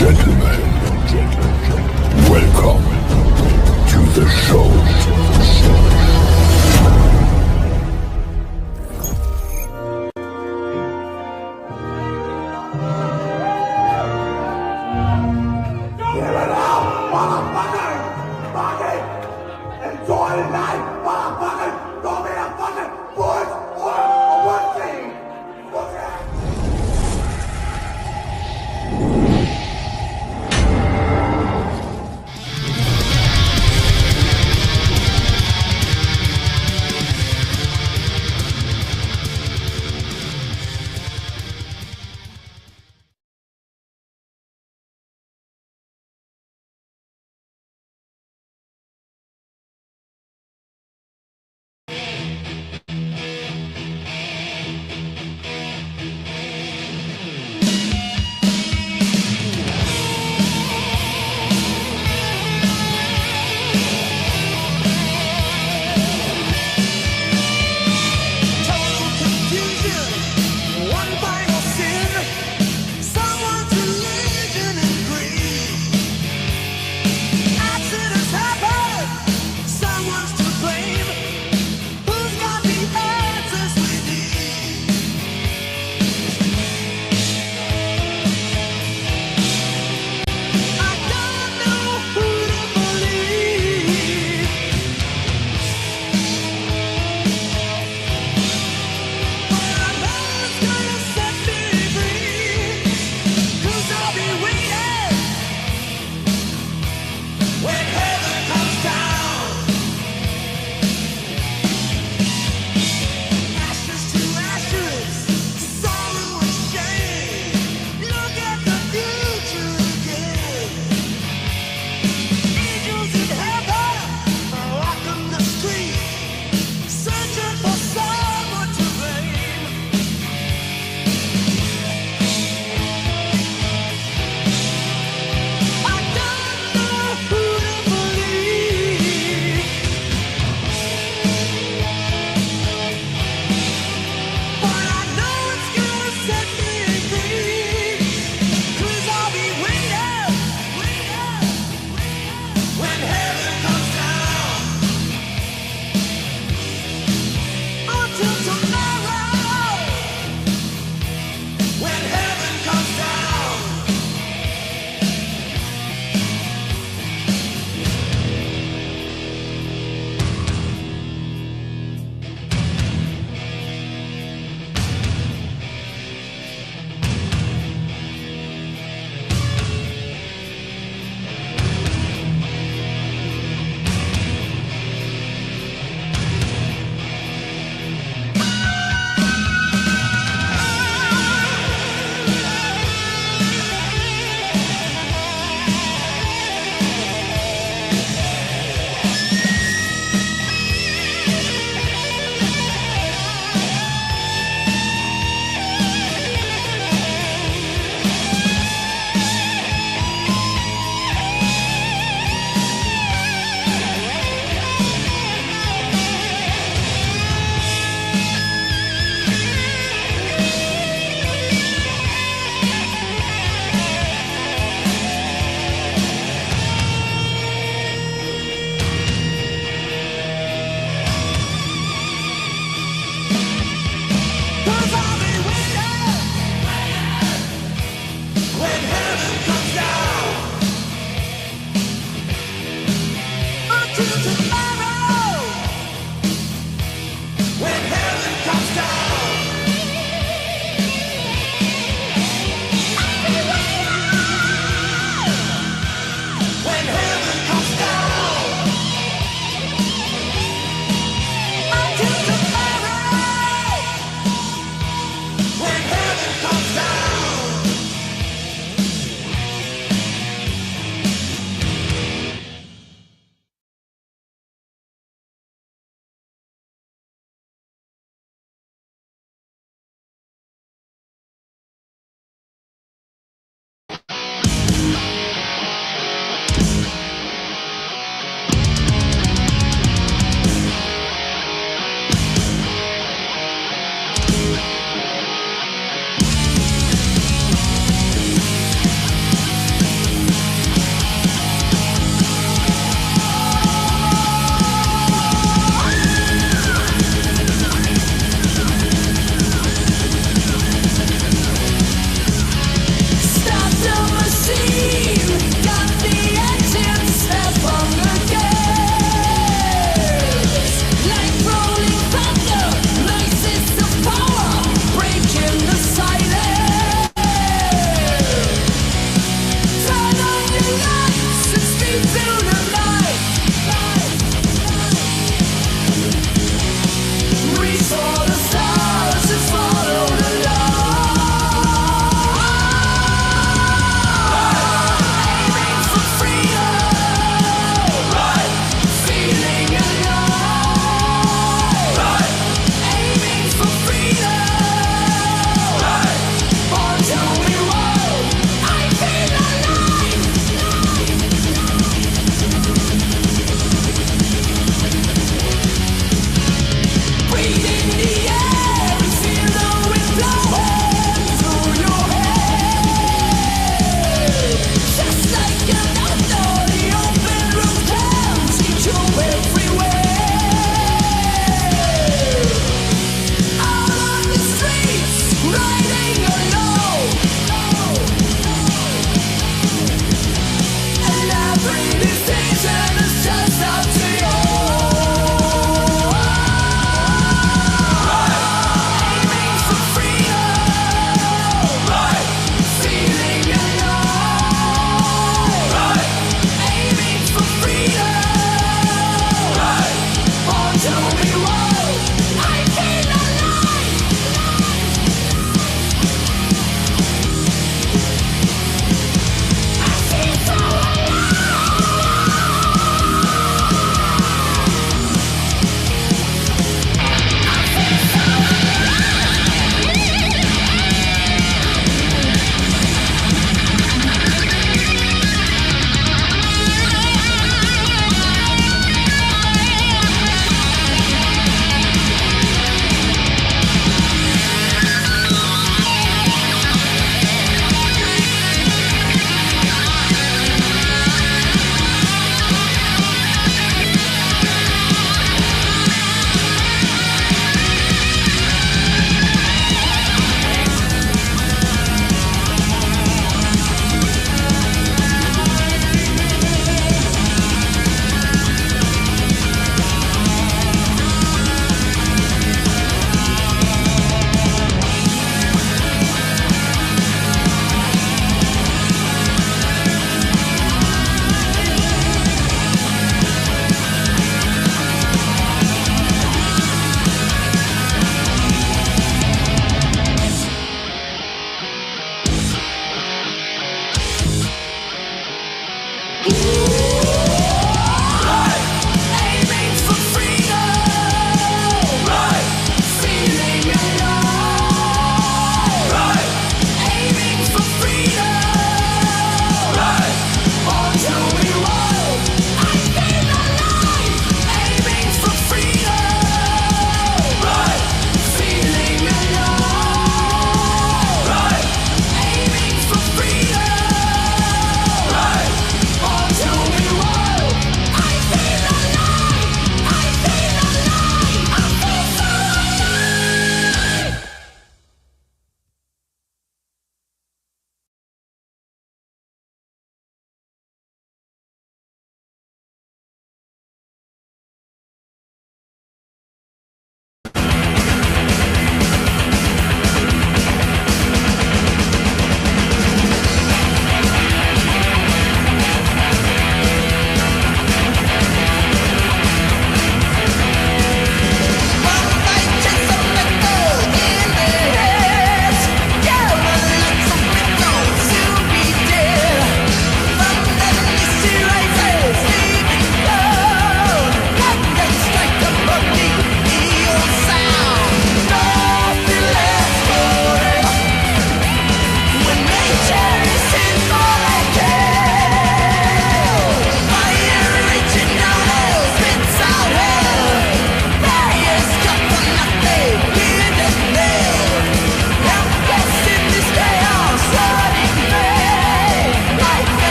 Gentlemen, welcome to the show. Give it up, motherfuckers! Fucking enjoy life, motherfuckers! Don't be a fucking puss or a wussy! Pussy!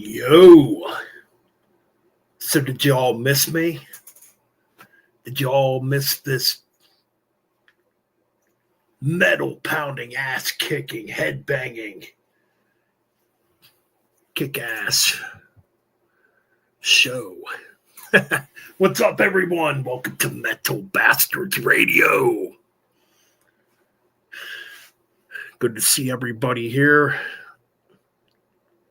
Yo. So did y'all miss me? Did y'all miss this metal pounding, ass kicking, head banging, kick ass show? What's up, everyone? Welcome to Metal Bastards Radio. Good to see everybody here.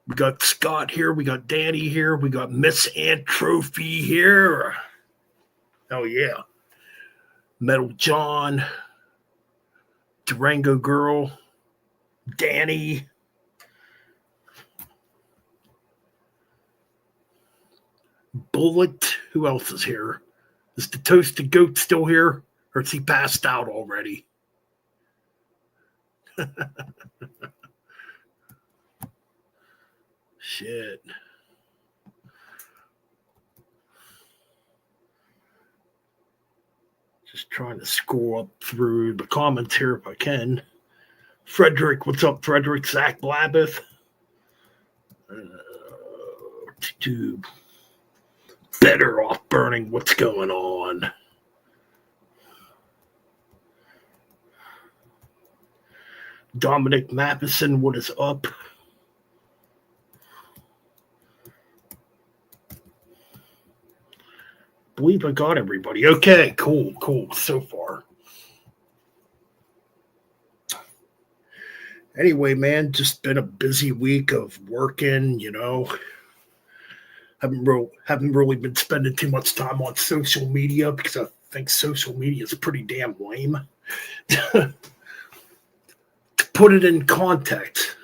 We got Scott here. We got Danny here. We got Miss Antrophy here. Oh, yeah. Metal John. Durango Girl. Danny. Bullet. Who else is here? Is the Toasted Goat still here? Or is he passed out already? Shit. Just trying to scroll up through the comments here if I can. Frederick, what's up, Frederick? Zach Blabbeth. Better off burning. What's going on? Dominic Matheson, what is up? Believe I got everybody. Okay, cool so far. Anyway, man, just been a busy week of working, you know. Haven't really been spending too much time on social media because I think social media is pretty damn lame. To put it in context,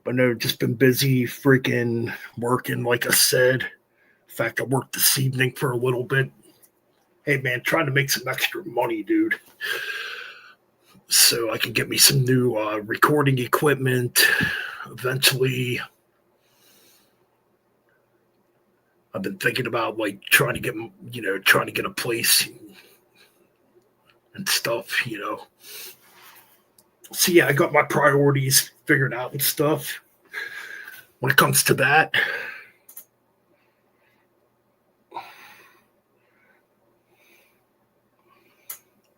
but no, just been busy freaking working, like I said. In fact, I worked this evening for a little bit. Hey, man, trying to make some extra money, dude. So I can get me some new recording equipment. Eventually, I've been thinking about like trying to get a place and stuff. So yeah, I got my priorities figured out and stuff. When it comes to that,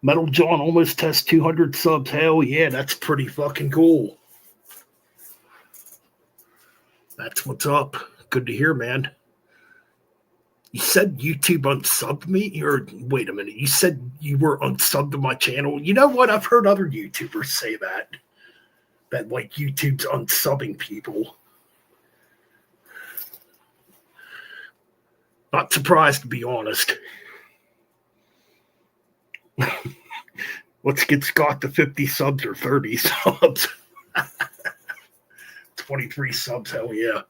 Metal John almost has 200 subs. Hell yeah, that's pretty fucking cool. That's what's up. Good to hear, man. You said YouTube unsubbed me? Or wait a minute, you said you were unsubbed to my channel? You know what? I've heard other YouTubers say that. That like YouTube's unsubbing people. Not surprised, to be honest. Let's get Scott to 50 subs or 30 subs. 23 subs, hell yeah.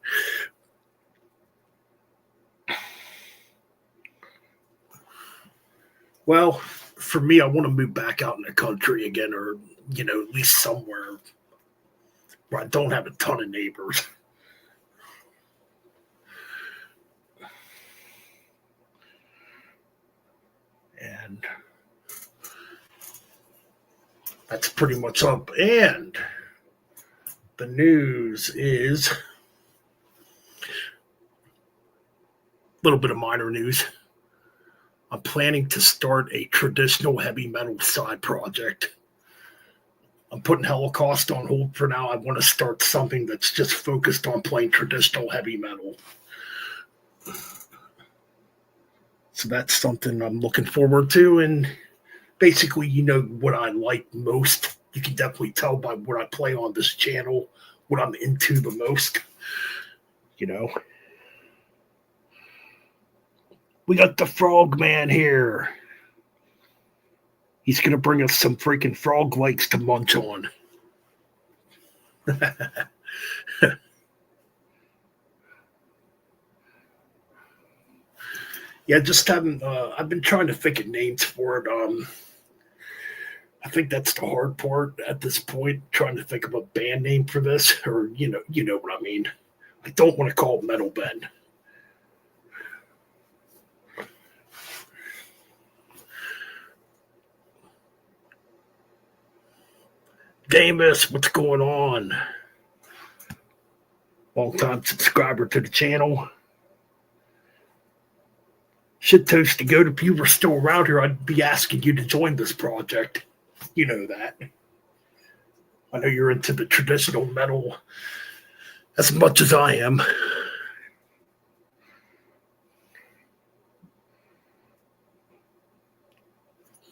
Well, for me, I want to move back out in the country again, or, at least somewhere where I don't have a ton of neighbors. And that's pretty much up. And the news is a little bit of minor news. I'm planning to start a traditional heavy metal side project. I'm putting Holocaust on hold for now. I want to start something that's just focused on playing traditional heavy metal. So that's something I'm looking forward to. And basically, what I like most. You can definitely tell by what I play on this channel, what I'm into the most. We got the Frog Man here. He's going to bring us some freaking frog legs to munch on. Yeah, just haven't. I've been trying to think of names for it. I think that's the hard part at this point, trying to think of a band name for this, or you know what I mean. I don't want to call it Metal Bend. Damus, what's going on? Long-time subscriber to the channel. Shit toast to go. If you were still around here, I'd be asking you to join this project. You know that. I know you're into the traditional metal as much as I am.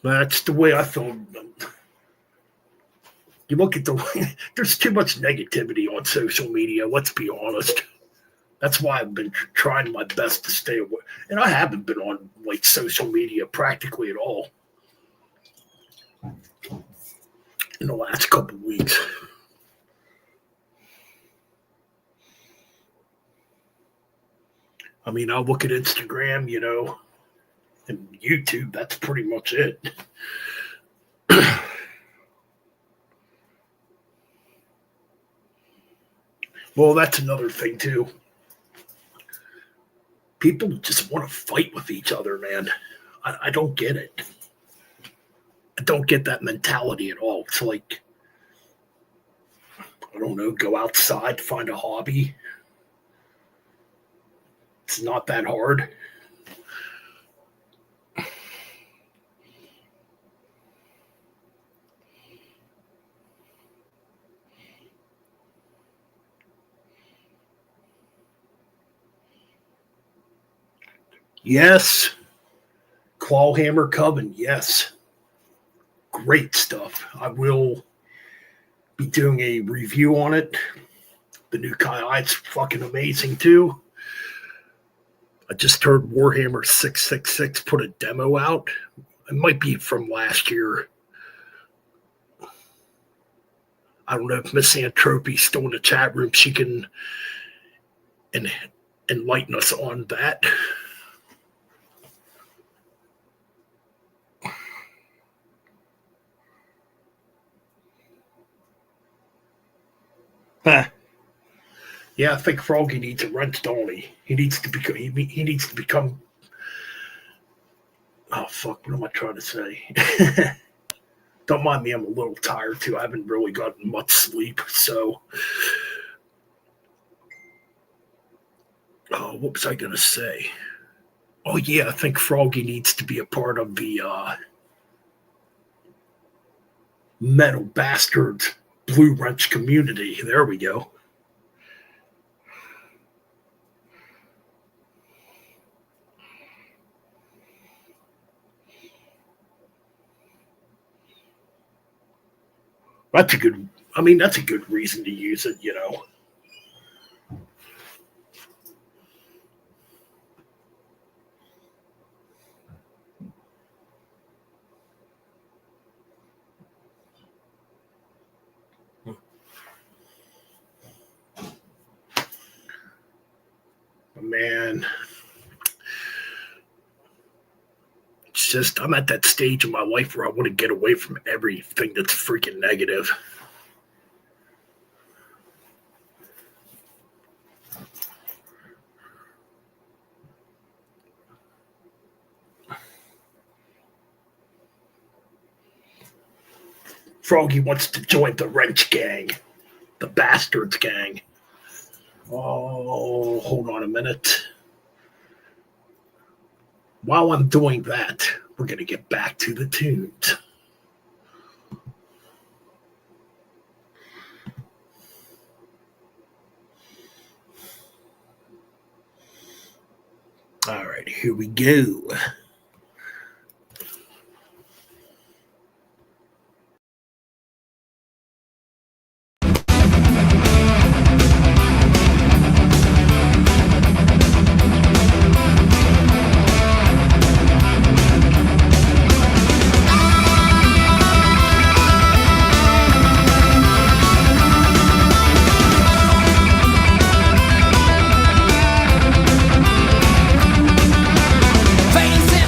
That's the way I feel. You look at there's too much negativity on social media, let's be honest. That's why I've been trying my best to stay away. And I haven't been on like social media practically at all in the last couple of weeks. I mean, I'll look at Instagram, and YouTube. That's pretty much it. Well, that's another thing, too. People just want to fight with each other, man. I don't get it. I don't get that mentality at all. It's like, I don't know, go outside, find a hobby. It's not that hard. Yes. Clawhammer Coven, yes. Great stuff. I will be doing a review on it. The new Kai's fucking amazing too. I just heard Warhammer 666 put a demo out. It might be from last year. I don't know if Miss Antropy's still in the chat room. She can enlighten us on that. Yeah, I think Froggy needs a wrench, don't he? He needs to become. He needs to become. Oh fuck! What am I trying to say? Don't mind me. I'm a little tired too. I haven't really gotten much sleep, so. Oh, what was I gonna say? Oh yeah, I think Froggy needs to be a part of the Metal Bastards Blue Wrench community. There we go. That's a good. I mean, that's a good reason to use it. You know. Man, it's just I'm at that stage in my life where I want to get away from everything that's freaking negative. Froggy wants to join the wrench gang, the bastards gang. Oh, hold on a minute. While I'm doing that, we're going to get back to the tunes. All right, here we go. Facing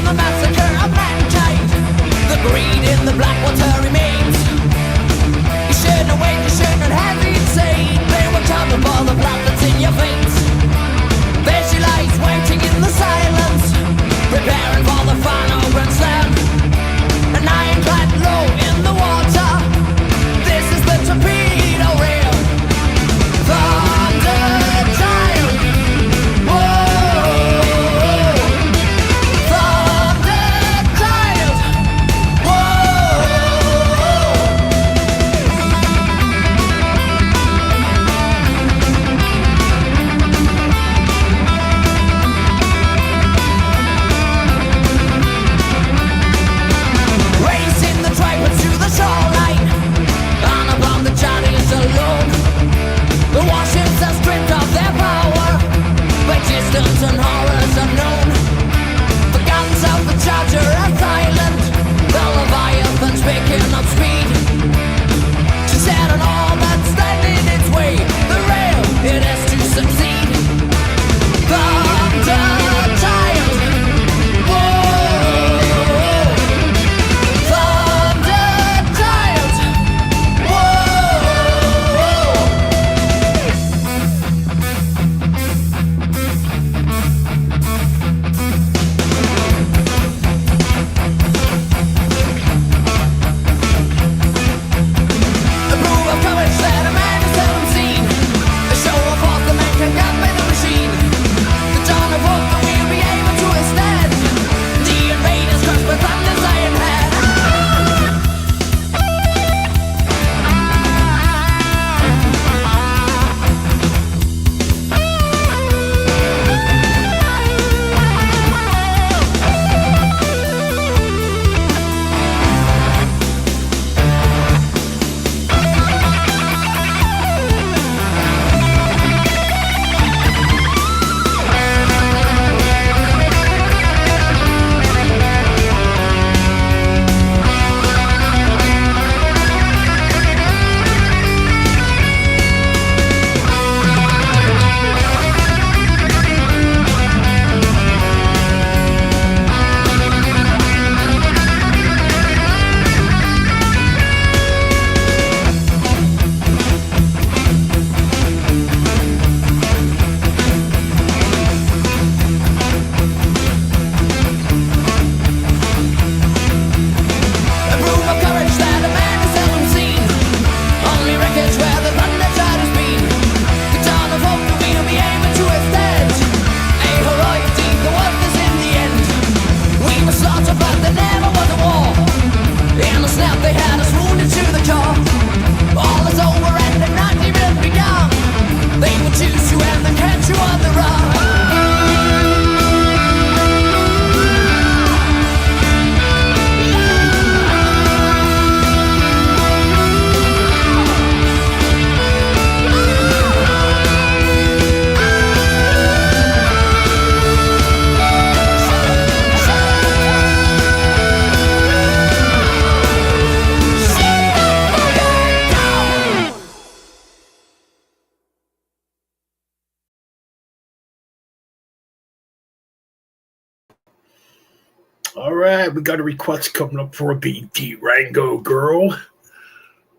All right, we got a request coming up for the Durango Girl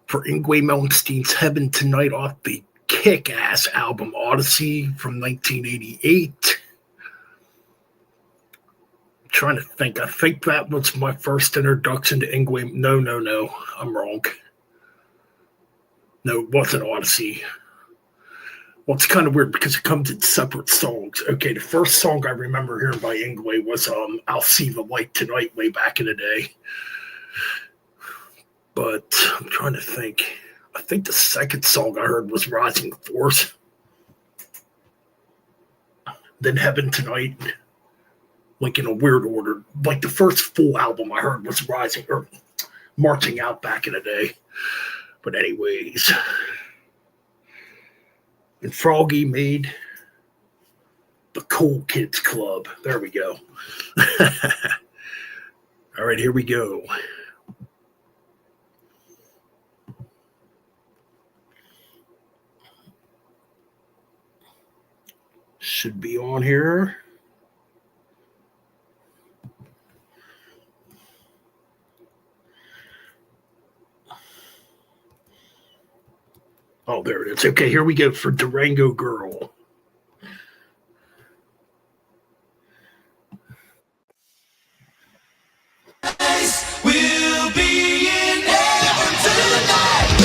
for Yngwie Malmsteen's Heaven Tonight off the kick-ass album Odyssey from 1988. I'm trying to think. I think that was my first introduction to Yngwie. No. I'm wrong. No, it wasn't Odyssey. Well, it's kind of weird because it comes in separate songs. Okay, the first song I remember hearing by Yngwie was I'll See the Light Tonight way back in the day. But I'm trying to think. I think the second song I heard was Rising Force. Then Heaven Tonight, like in a weird order. Like the first full album I heard was Rising or Marching Out back in the day. But anyways, and Froggy made the Cool Kids Club. There we go. All right, here we go. Should be on here. Oh, there it is. Okay, here we go for Durango Girl. We'll be in heaven tonight.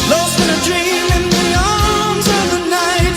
Lost in a dream in the arms of the night.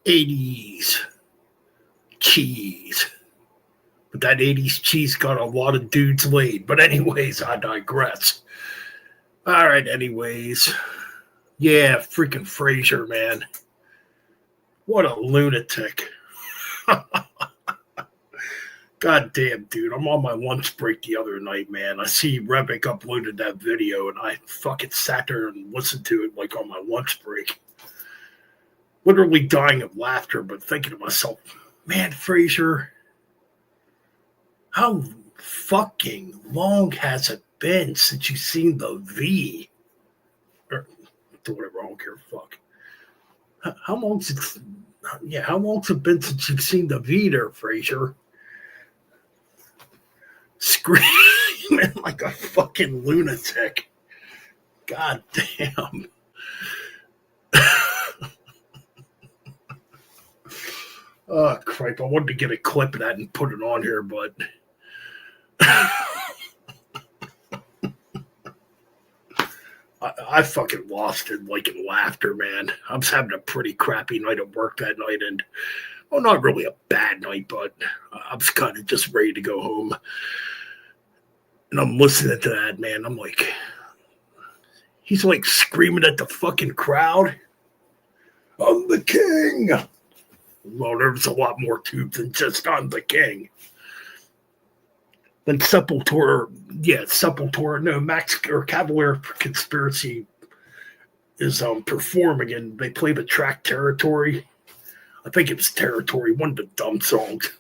80's cheese. But that 80's cheese got a lot of dudes laid. But anyways, I digress. All right, anyways. Yeah, freaking Frazier, man. What a lunatic. God damn, dude. I'm on my lunch break the other night, man. I see Rebic uploaded that video, and I fucking sat there and listened to it like on my lunch break. Literally dying of laughter, but thinking to myself, man, Frazier, how fucking long has it been since you've seen the V? Or whatever, I don't care, fuck. How long's it been since you've seen the V there, Frazier? Screaming like a fucking lunatic. God damn. Oh, crap. I wanted to get a clip of that and put it on here, but I fucking lost it like in laughter, man. I was having a pretty crappy night at work that night, and well, not really a bad night, but I was kind of just ready to go home. And I'm listening to that, man. I'm like, he's like screaming at the fucking crowd. I'm the king. Well, there's a lot more to it than just I'm the king. Then Sepultura, no, Max or Cavalier Conspiracy is performing, and they play the track Territory. I think it was Territory, one of the dumb songs.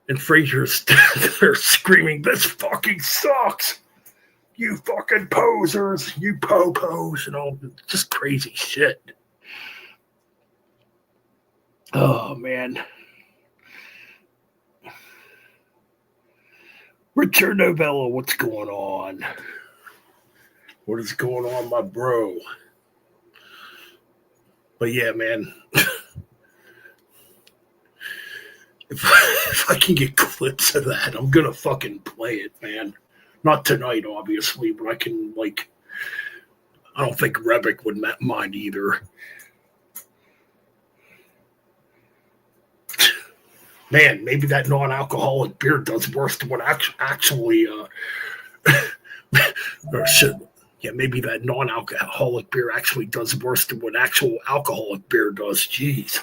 And Frazier's there screaming, this fucking sucks. You fucking posers, you po-pos, and all just crazy shit. Oh, man. Richard Novello, what's going on? What is going on, my bro? But yeah, man. If I can get clips of that, I'm gonna fucking play it, man. Not tonight, obviously, but I can, like, I don't think Rebic would mind either. Man, maybe that non-alcoholic beer does worse than what actually, or should, yeah, maybe that non-alcoholic beer actually does worse than what actual alcoholic beer does. Jeez.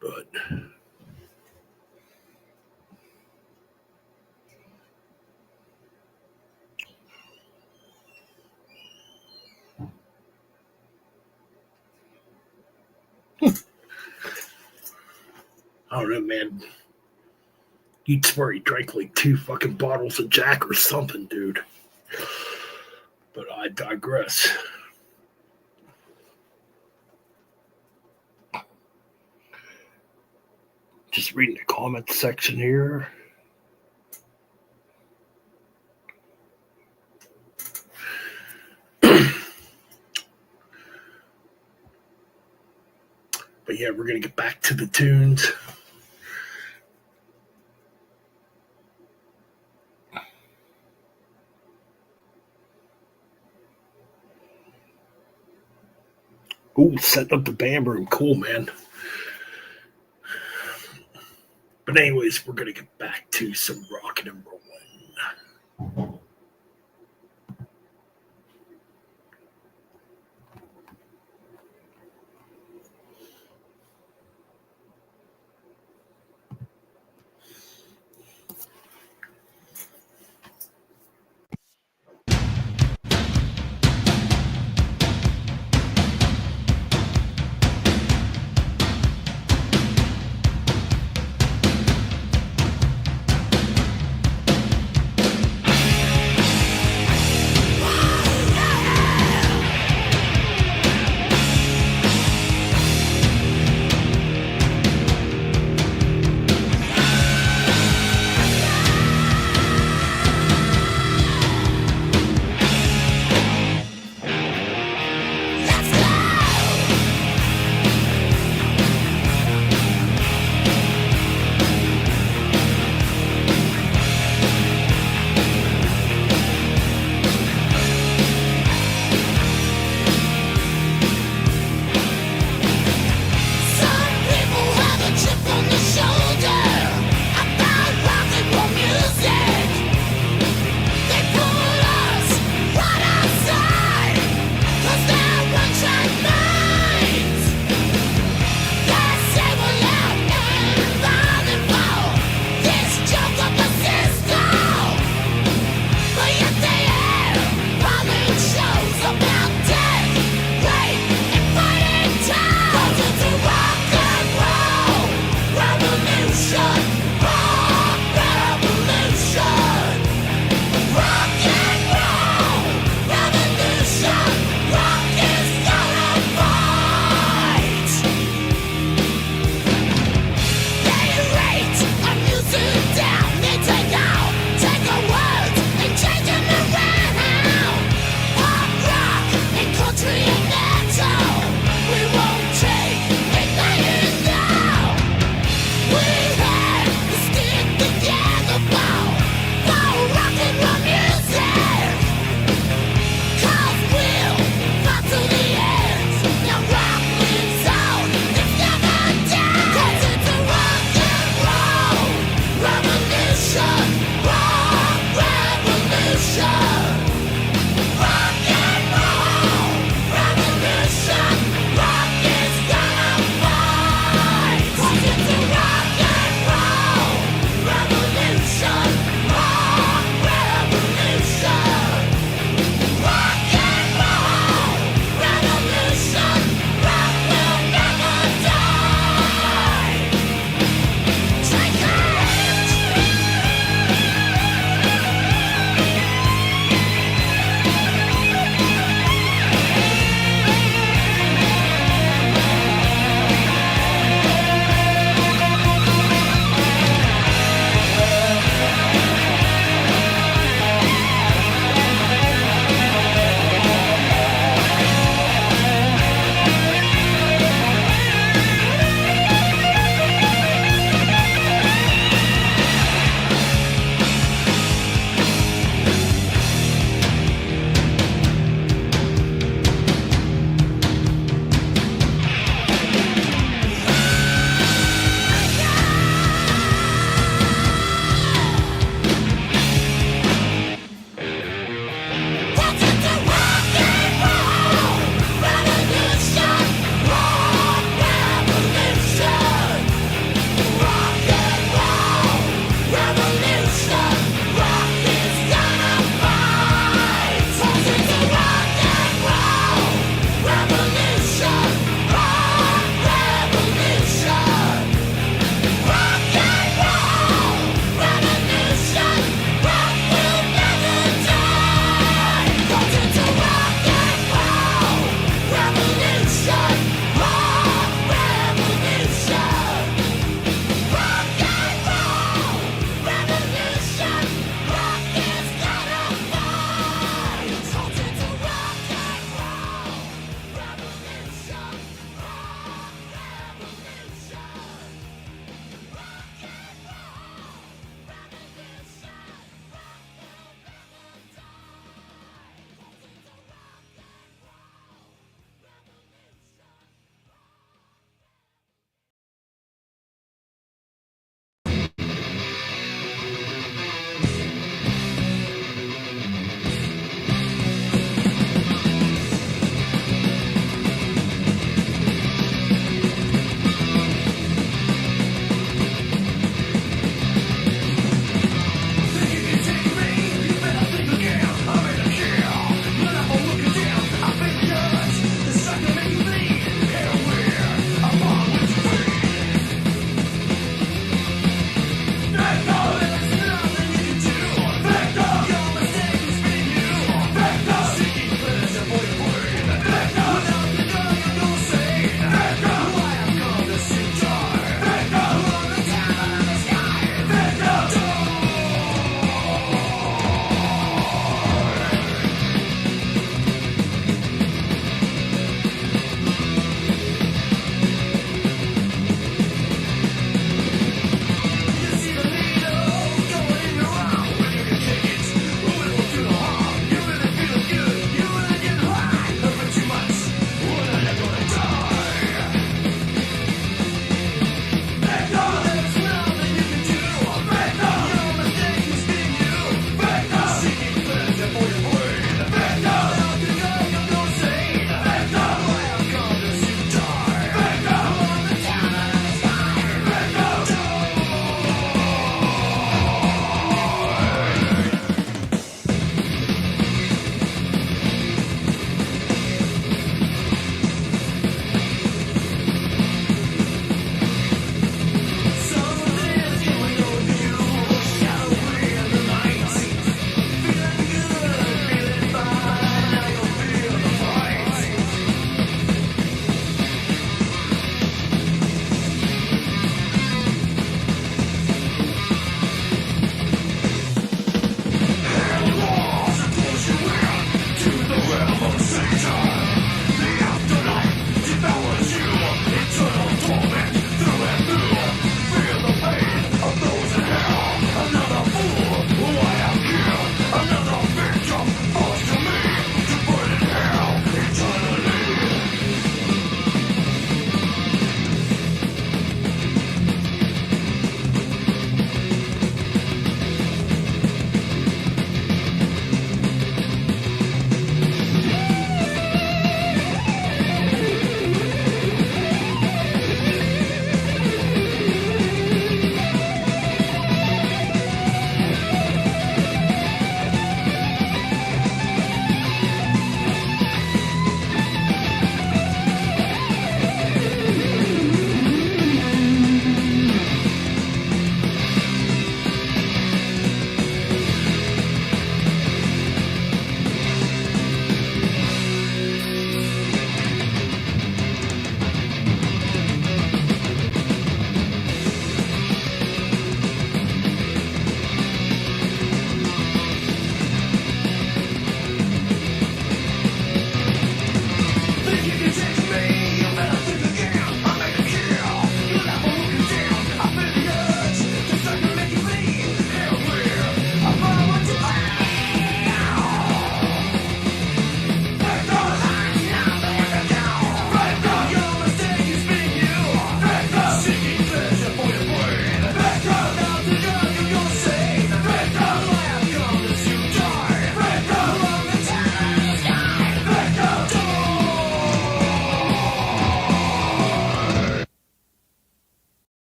But I don't know, man. You'd swear he drank like 2 fucking bottles of Jack or something, dude. But I digress. Just reading the comments section here. But yeah, we're going to get back to the tunes. Ooh, setting up the band room. Cool, man. But anyways, we're going to get back to some rockin' and rollin'.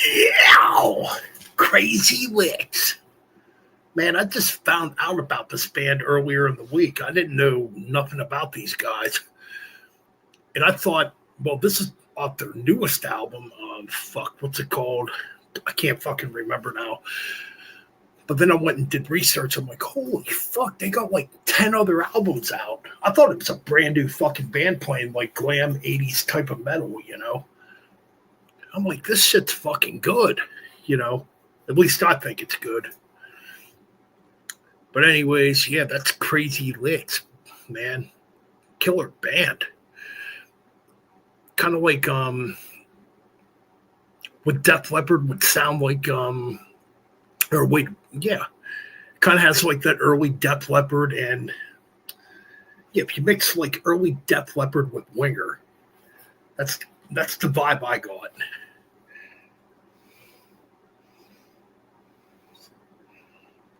Yeah, Crazy Licks. Man, I just found out about this band earlier in the week. I didn't know nothing about these guys. And I thought, well, this is off their newest album. What's it called? I can't fucking remember now. But then I went and did research. I'm like, holy fuck, they got like 10 other albums out. I thought it was a brand new fucking band playing like glam 80s type of metal, you know? I'm like, this shit's fucking good, you know? At least I think it's good. But anyways, yeah, that's Crazy Licks, man. Killer band. Kind of like with Def Leppard would sound like kind of has like that early Def Leppard, and yeah, if you mix like early Def Leppard with Winger, that's the vibe I got.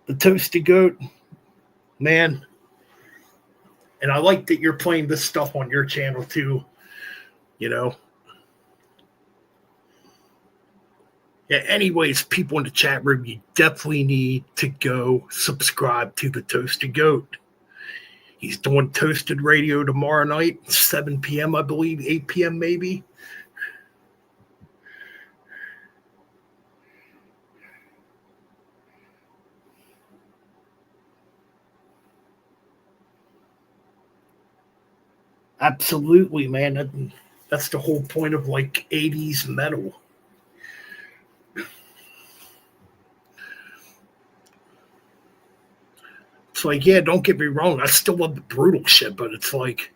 The Toasty Goat, man. And I like that you're playing this stuff on your channel too, you know. Yeah, anyways, people in the chat room, you definitely need to go subscribe to the Toasty Goat. He's doing Toasted Radio tomorrow night, 7 p.m., I believe, 8 p.m. maybe. Absolutely, man. That's the whole point of like 80s metal. It's like, yeah, don't get me wrong. I still love the brutal shit, but it's like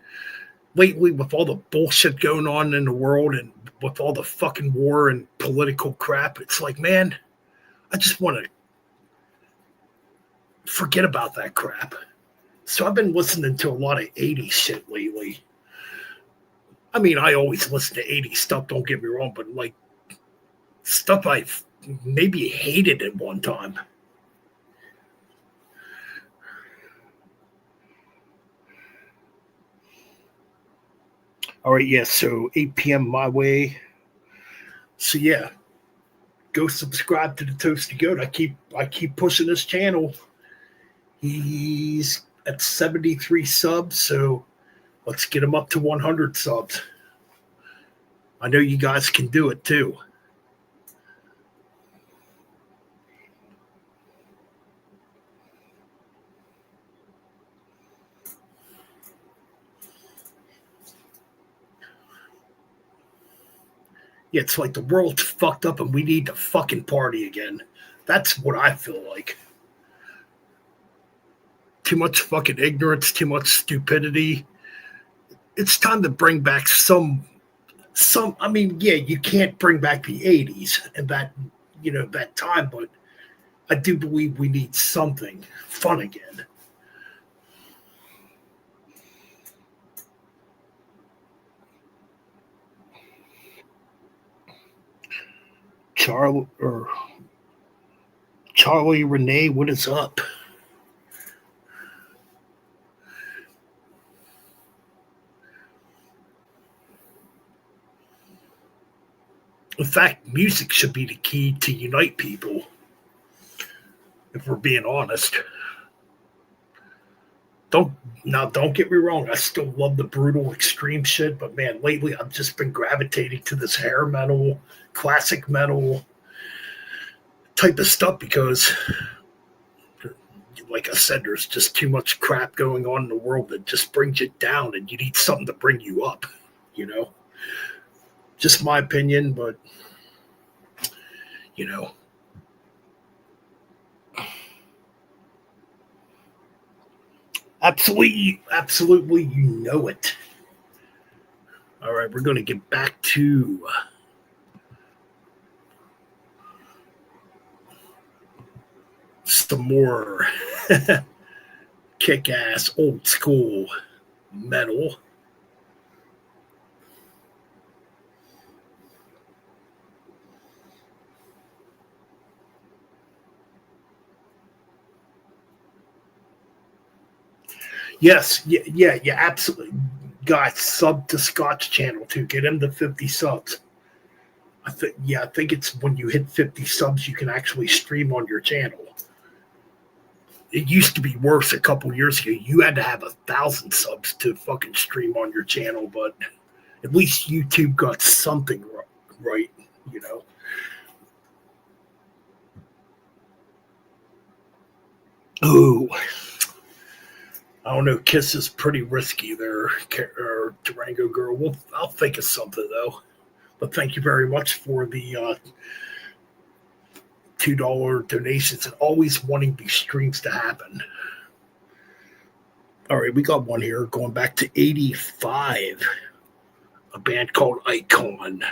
lately with all the bullshit going on in the world and with all the fucking war and political crap, it's like, man, I just want to forget about that crap. So I've been listening to a lot of 80s shit lately. I mean, I always listen to 80s stuff, don't get me wrong, but like stuff I've maybe hated at one time. All right, yeah, so 8 p.m. my way. So yeah, go subscribe to the Toasty Goat. I keep pushing this channel. He's at 73 subs, so let's get him up to 100 subs. I know you guys can do it too. Yeah, it's like the world's fucked up and we need to fucking party again. That's what I feel like. Too much fucking ignorance, too much stupidity. It's time to bring back some I mean, yeah, you can't bring back the 80s and that time, but I do believe we need something fun again. Charlie Renee, what is up? In fact, music should be the key to unite people, if we're being honest. Don't get me wrong, I still love the brutal extreme shit, but man, lately I've just been gravitating to this hair metal, classic metal type of stuff because like I said, there's just too much crap going on in the world that just brings you down and you need something to bring you up, you know? Just my opinion, but you know. Absolutely, you know it. All right, we're going to get back to some more kick-ass, old school metal. Yes, yeah, absolutely. Guys, sub to Scott's channel too. Get him to 50 subs. I think it's when you hit 50 subs, you can actually stream on your channel. It used to be worse a couple years ago. You had to have 1,000 subs to fucking stream on your channel, but at least YouTube got something right, you know. Ooh. I don't know. Kiss is pretty risky there, Durango girl. I'll think of something though. But thank you very much for the $2 donations and always wanting these streams to happen. All right, we got one here going back to 85. A band called Icon.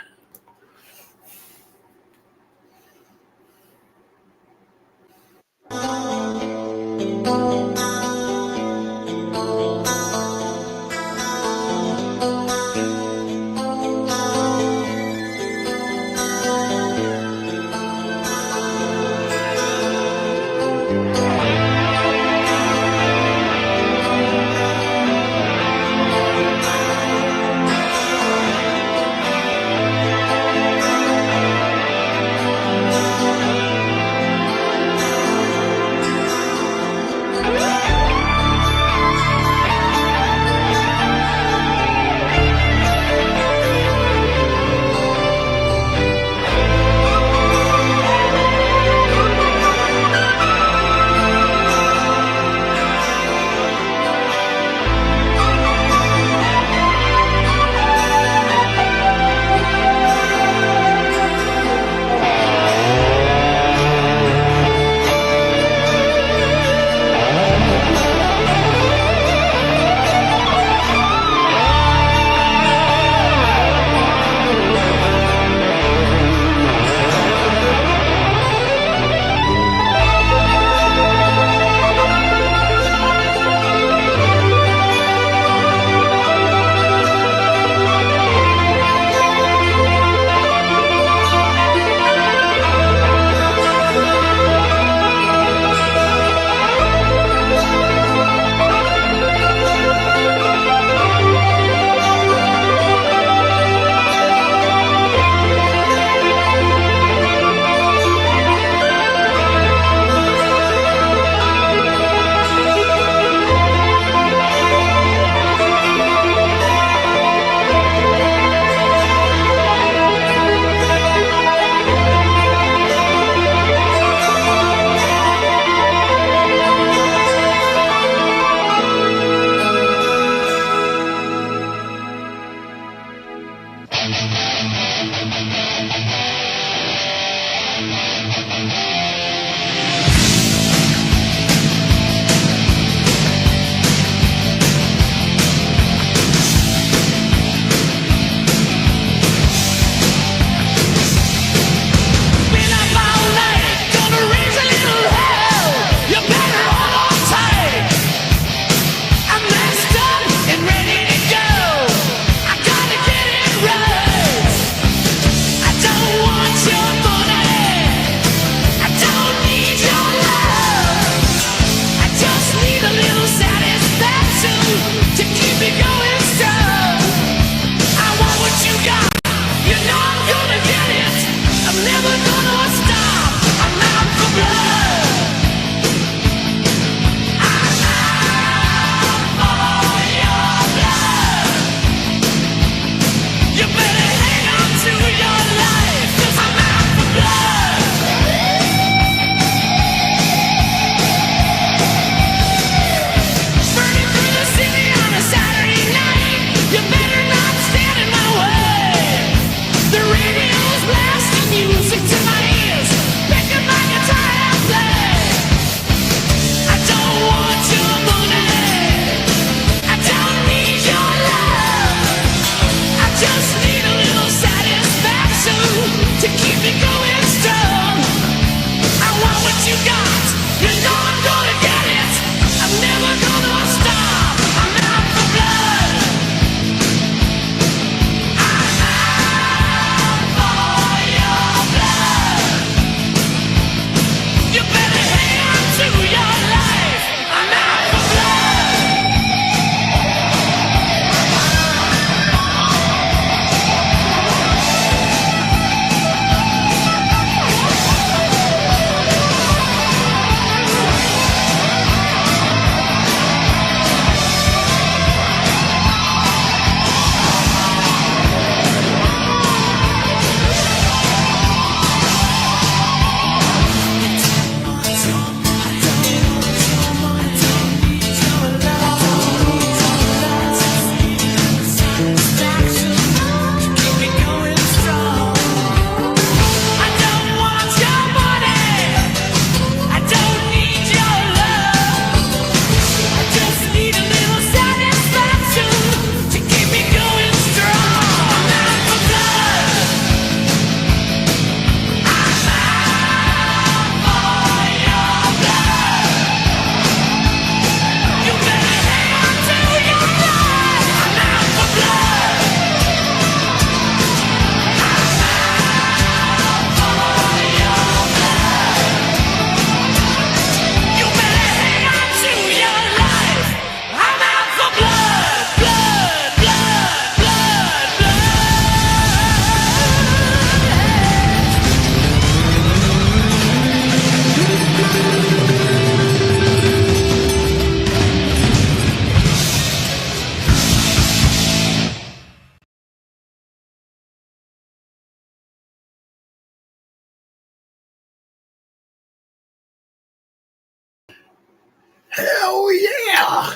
Hell yeah!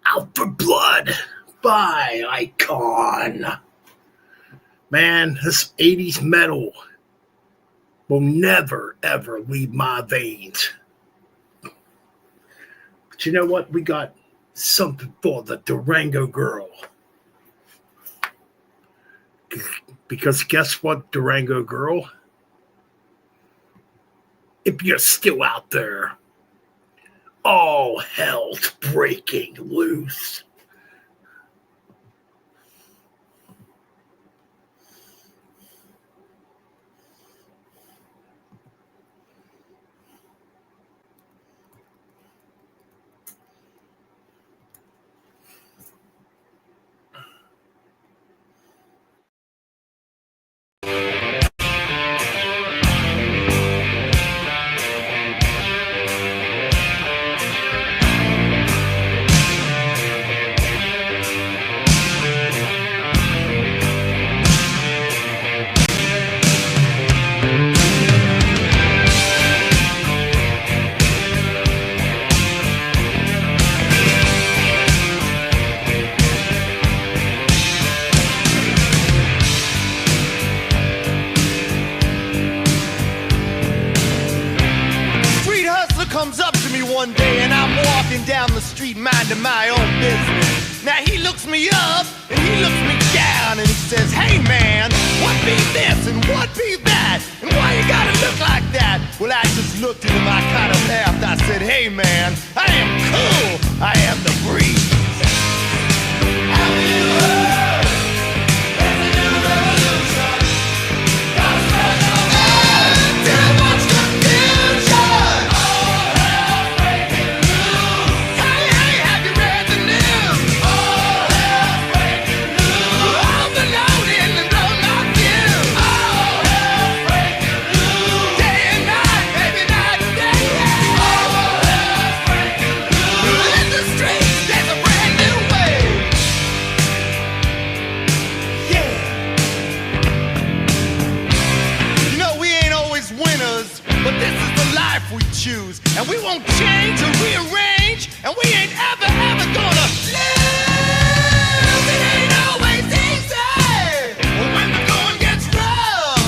Out for Blood by Icon. Man, this 80's metal will never, ever leave my veins. But you know what? We got something for the Durango girl. Because guess what, Durango girl? If you're still out there, all hell's breaking loose. Comes up to me one day and I'm walking down the street minding my own business. Now he looks me up and he looks me down and he says, "Hey man, what be this and what be that? And why you gotta look like that?" Well, I just looked into my kind of laughed. I said, "Hey man, I am cool. I am the breeze." Have you heard? There's a new revolution. Gotta spread the word. Too much confusion. Choose. And we won't change or rearrange, and we ain't ever, ever gonna lose. It ain't always easy. When the going gets rough,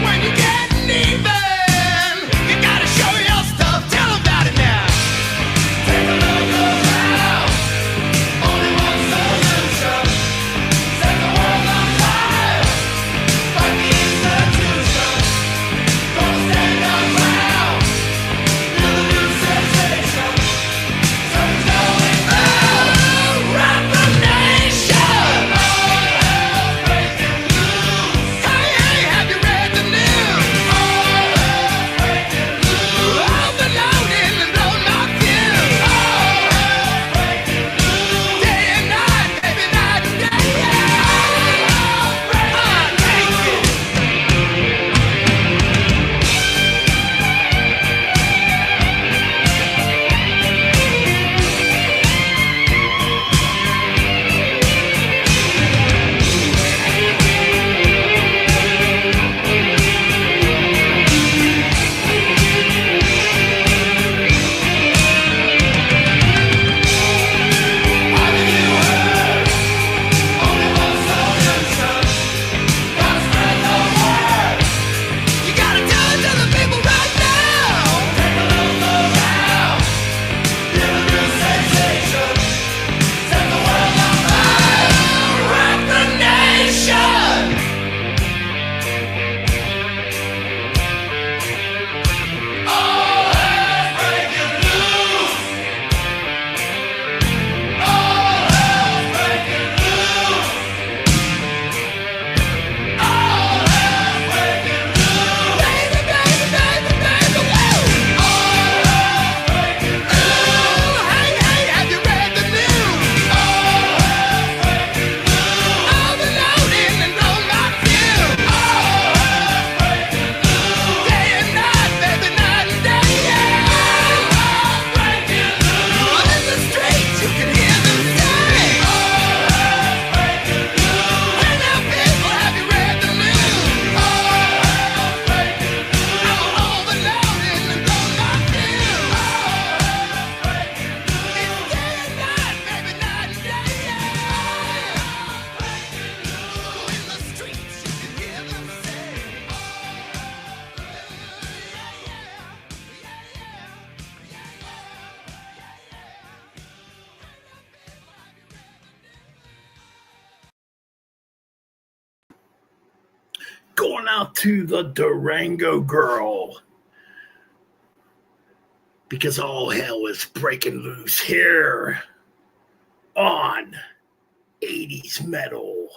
when you're getting even, you gotta show your stuff. Tell them about it now. Take a look around. Only one solution. Set the world on fire. Fight the institution. Gonna stand our ground. New Going out to the Durango girl. Because all hell is breaking loose here on 80's Metal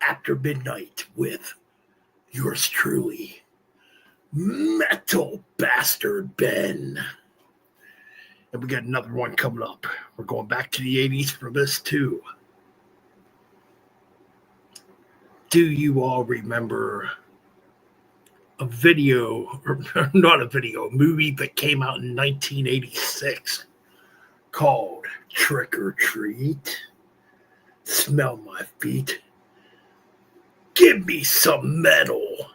After Midnight with yours truly, Metal Bastard Ben. And we got another one coming up. We're going back to the 80's for this too. Do you all remember a video, or not a video, a movie that came out in 1986 called Trick or Treat? Smell my feet. Give me some metal.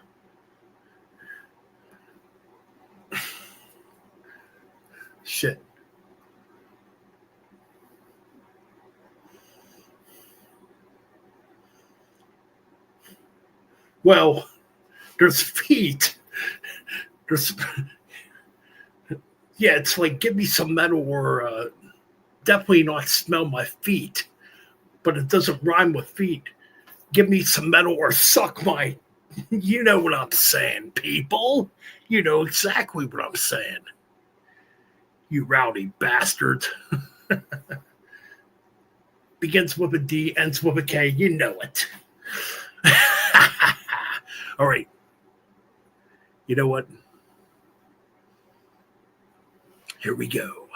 Shit. Well, there's feet. Yeah, it's like give me some metal or definitely not smell my feet. But it doesn't rhyme with feet. Give me some metal or suck my... You know what I'm saying, people. You know exactly what I'm saying. You rowdy bastards. Begins with a D, ends with a K. You know it. All right. You know what? Here we go.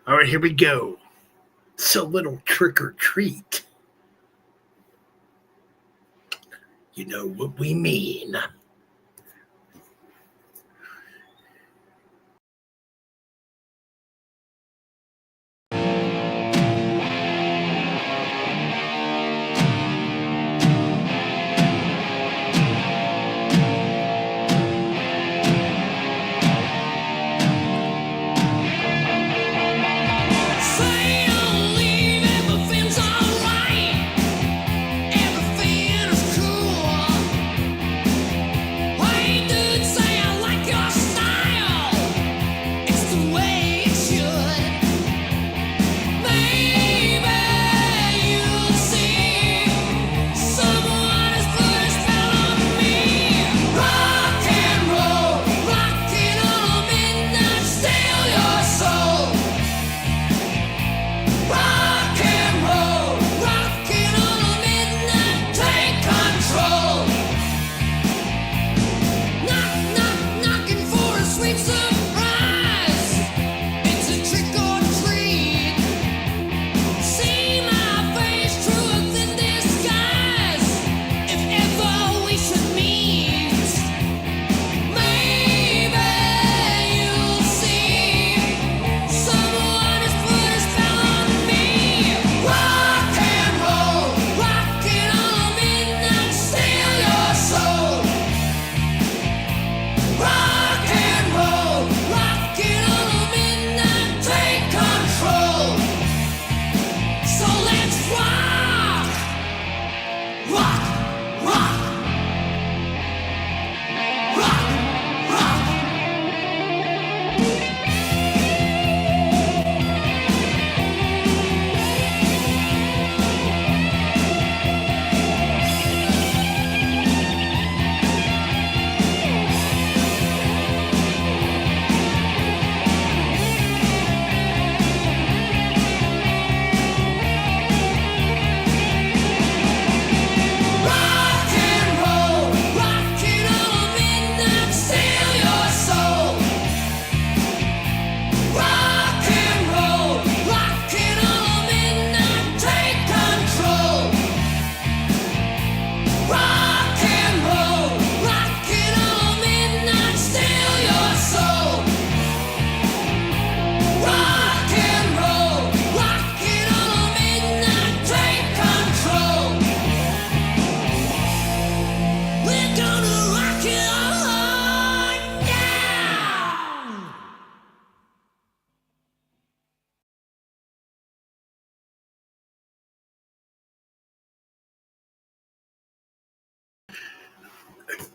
All right, here we go. It's a little trick or treat. You know what we mean. Everything is cool.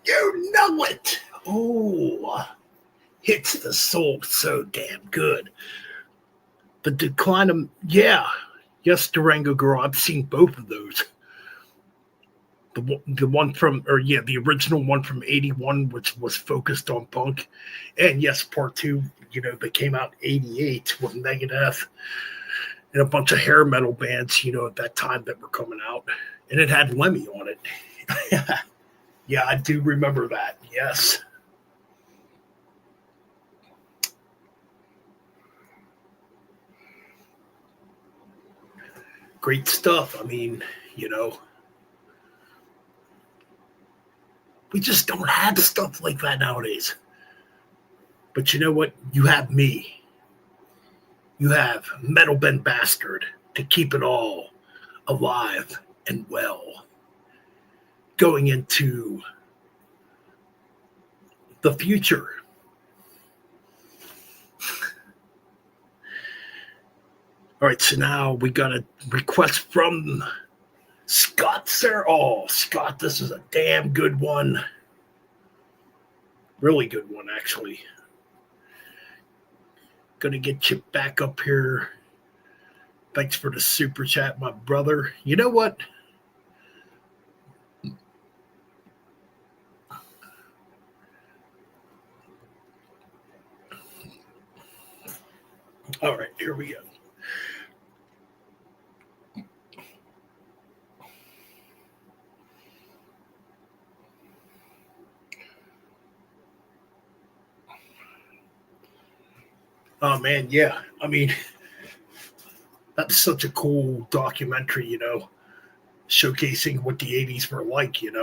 You know it. Oh, hits the soul so damn good. The Decline of, yeah. Yes, Durango Girl. I've seen both of those. The one from, or yeah, the original one from '81, which was focused on punk, and yes, part two. They came out in '88 with Megadeth and a bunch of hair metal bands. At that time that were coming out, and it had Lemmy on it. Yeah, I do remember that. Yes. Great stuff. I mean, we just don't have stuff like that nowadays. But you know what? You have me. You have Metal Ben Bastard to keep it all alive and well. Going into the future. All right, so now we got a request from Scott, sir. Oh, Scott, this is a damn good one. Really good one, actually. Gonna get you back up here. Thanks for the super chat, my brother. You know what? All right, here we go. Oh, man, yeah. I mean, that's such a cool documentary, showcasing what the 80s were like, And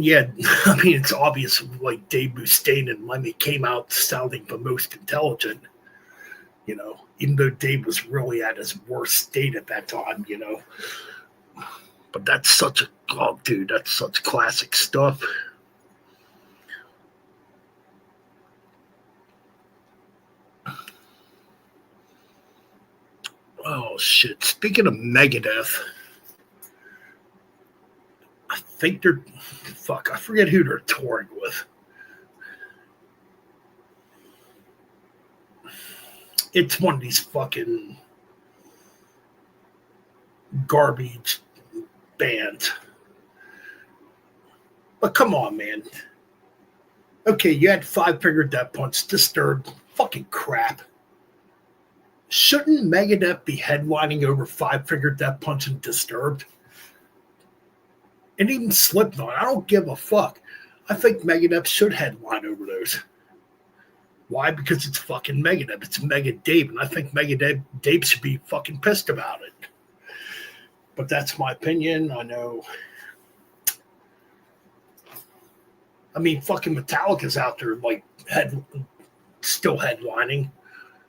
yeah, I mean, it's obvious, like, Dave Mustaine and Lemmy came out sounding the most intelligent, even though Dave was really at his worst state at that time, But that's such that's such classic stuff. Oh, shit. Speaking of Megadeth, I think I forget who they're touring with. It's one of these fucking garbage bands. But come on, man. Okay, you had Five Finger Death Punch, Disturbed, fucking crap. Shouldn't Megadeth be headlining over Five Finger Death Punch and Disturbed? And even Slipknot. I don't give a fuck. I think Megadeth should headline over those. Why? Because it's fucking Megadeth. It's Mega Dave, and I think Dave should be fucking pissed about it. But that's my opinion. I know. I mean, fucking Metallica's out there, like, still headlining.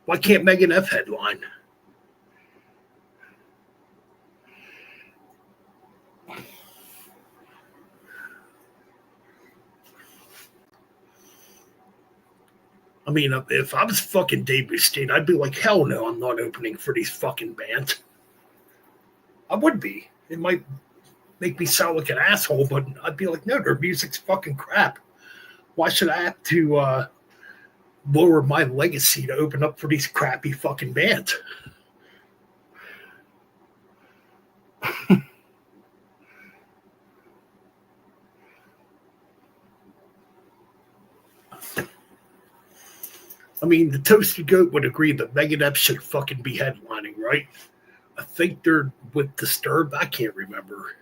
Why can't Megadeth headline? I mean, if I was fucking Dave Mustaine, I'd be like, hell no, I'm not opening for these fucking bands. I would be. It might make me sound like an asshole, but I'd be like, no, their music's fucking crap. Why should I have to lower my legacy to open up for these crappy fucking bands? I mean, the Toasted Goat would agree that Megadeth should fucking be headlining, right? I think they're with Disturbed. I can't remember.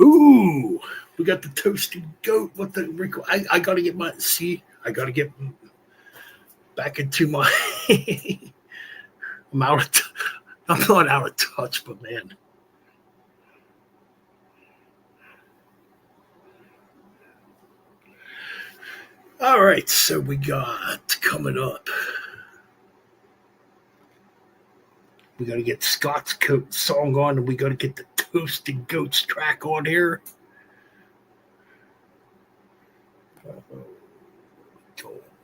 Ooh, we got the Toasted Goat. What the Rico? I gotta get I gotta get back into my. I'm not out of touch, but man. All right, so we got coming up. We got to get Scott's Coat song on, and we got to get the Toasted Goats track on here.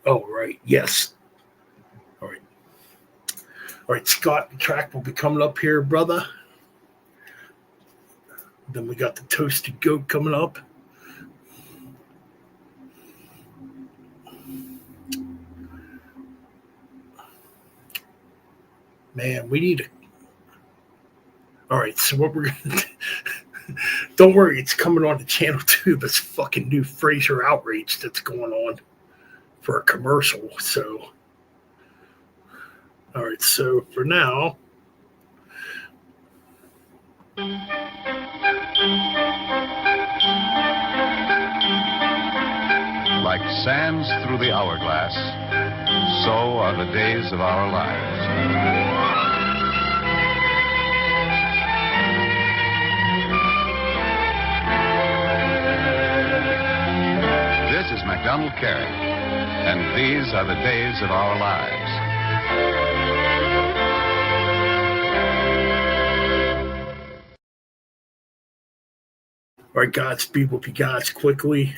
Oh, right. Yes. All right. All right, Scott, the track will be coming up here, brother. Then we got the toasted goat coming up. Man, we need. All right, so what we're gonna. Don't worry, it's coming on the channel too. This fucking new Fraser outrage that's going on for a commercial. So, all right, so for now. Like sands through the hourglass, so are the days of our lives. This is MacDonald Carey, and these are the days of our lives. All right, Godspeed with you guys quickly.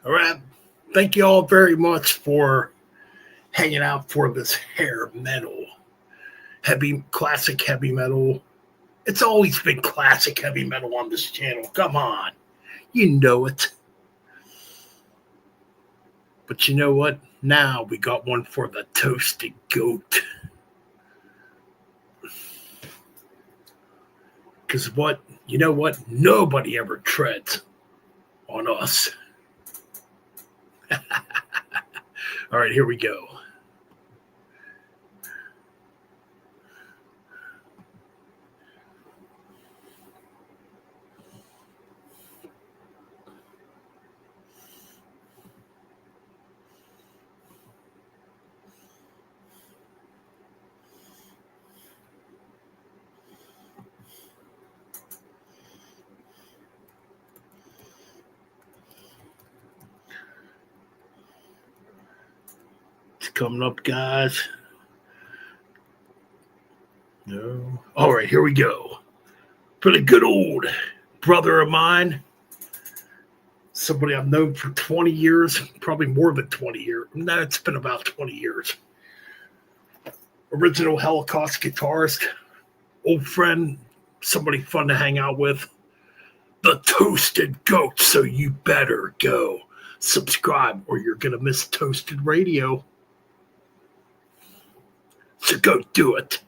All right. Thank you all very much for hanging out for this hair metal, classic heavy metal. It's always been classic heavy metal on this channel. Come on. You know it. But you know what? Now we got one for the toasted goat. Because what? You know what? Nobody ever treads on us. All right, here we go. Coming up, guys. No. All right, here we go. For the good old brother of mine, somebody I've known for 20 years, probably more than 20 years. No, it's been about 20 years. Original Holocaust guitarist, old friend, somebody fun to hang out with. The Toasted Goat, so you better go subscribe or you're going to miss Toasted Radio. So go do it.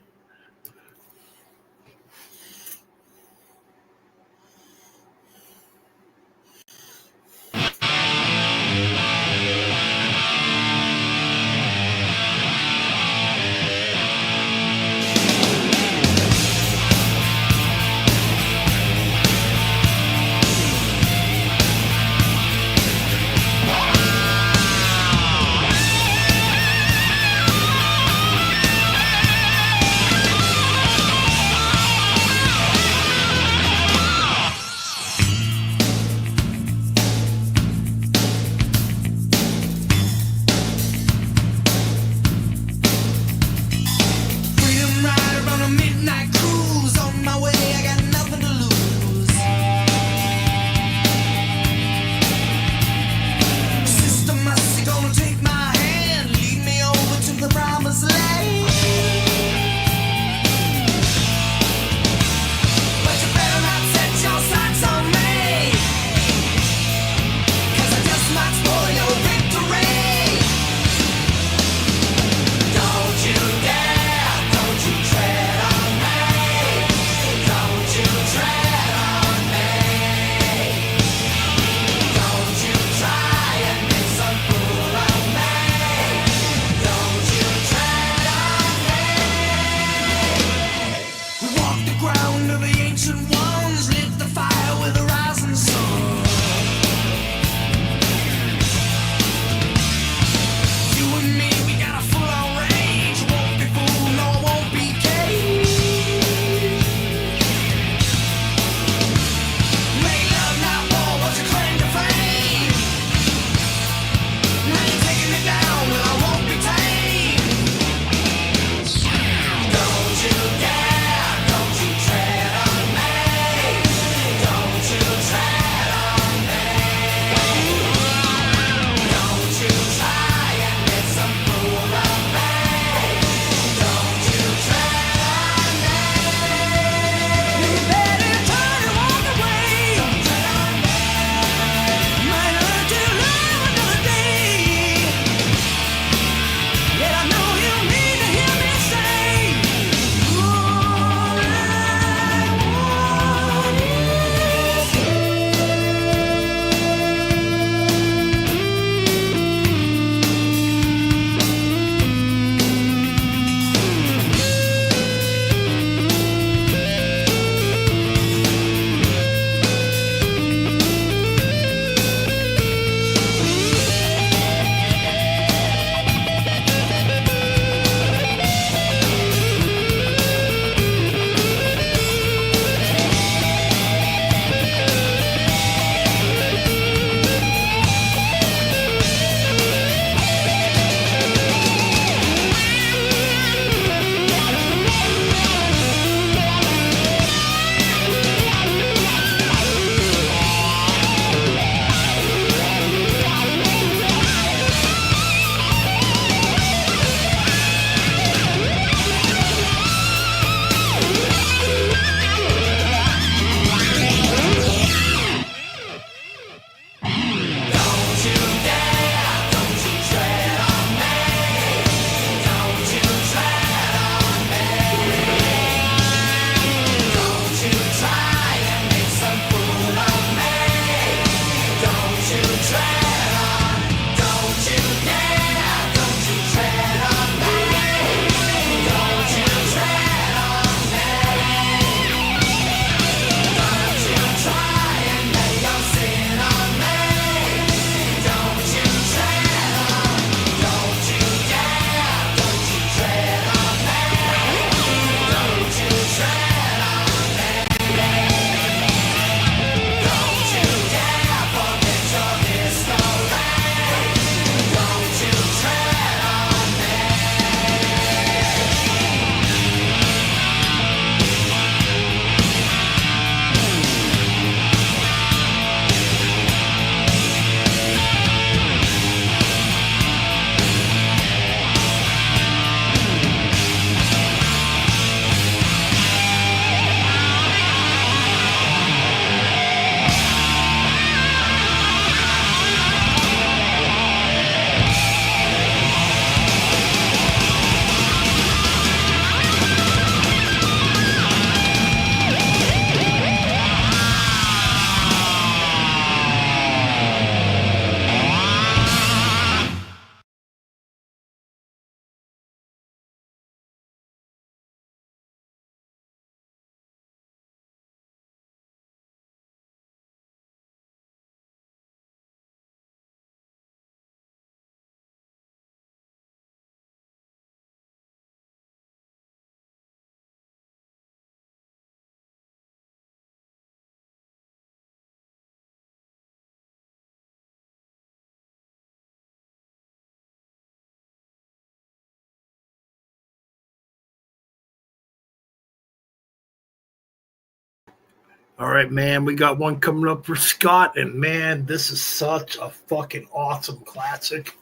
All right, man, we got one coming up for Scott, and man, this is such a fucking awesome classic.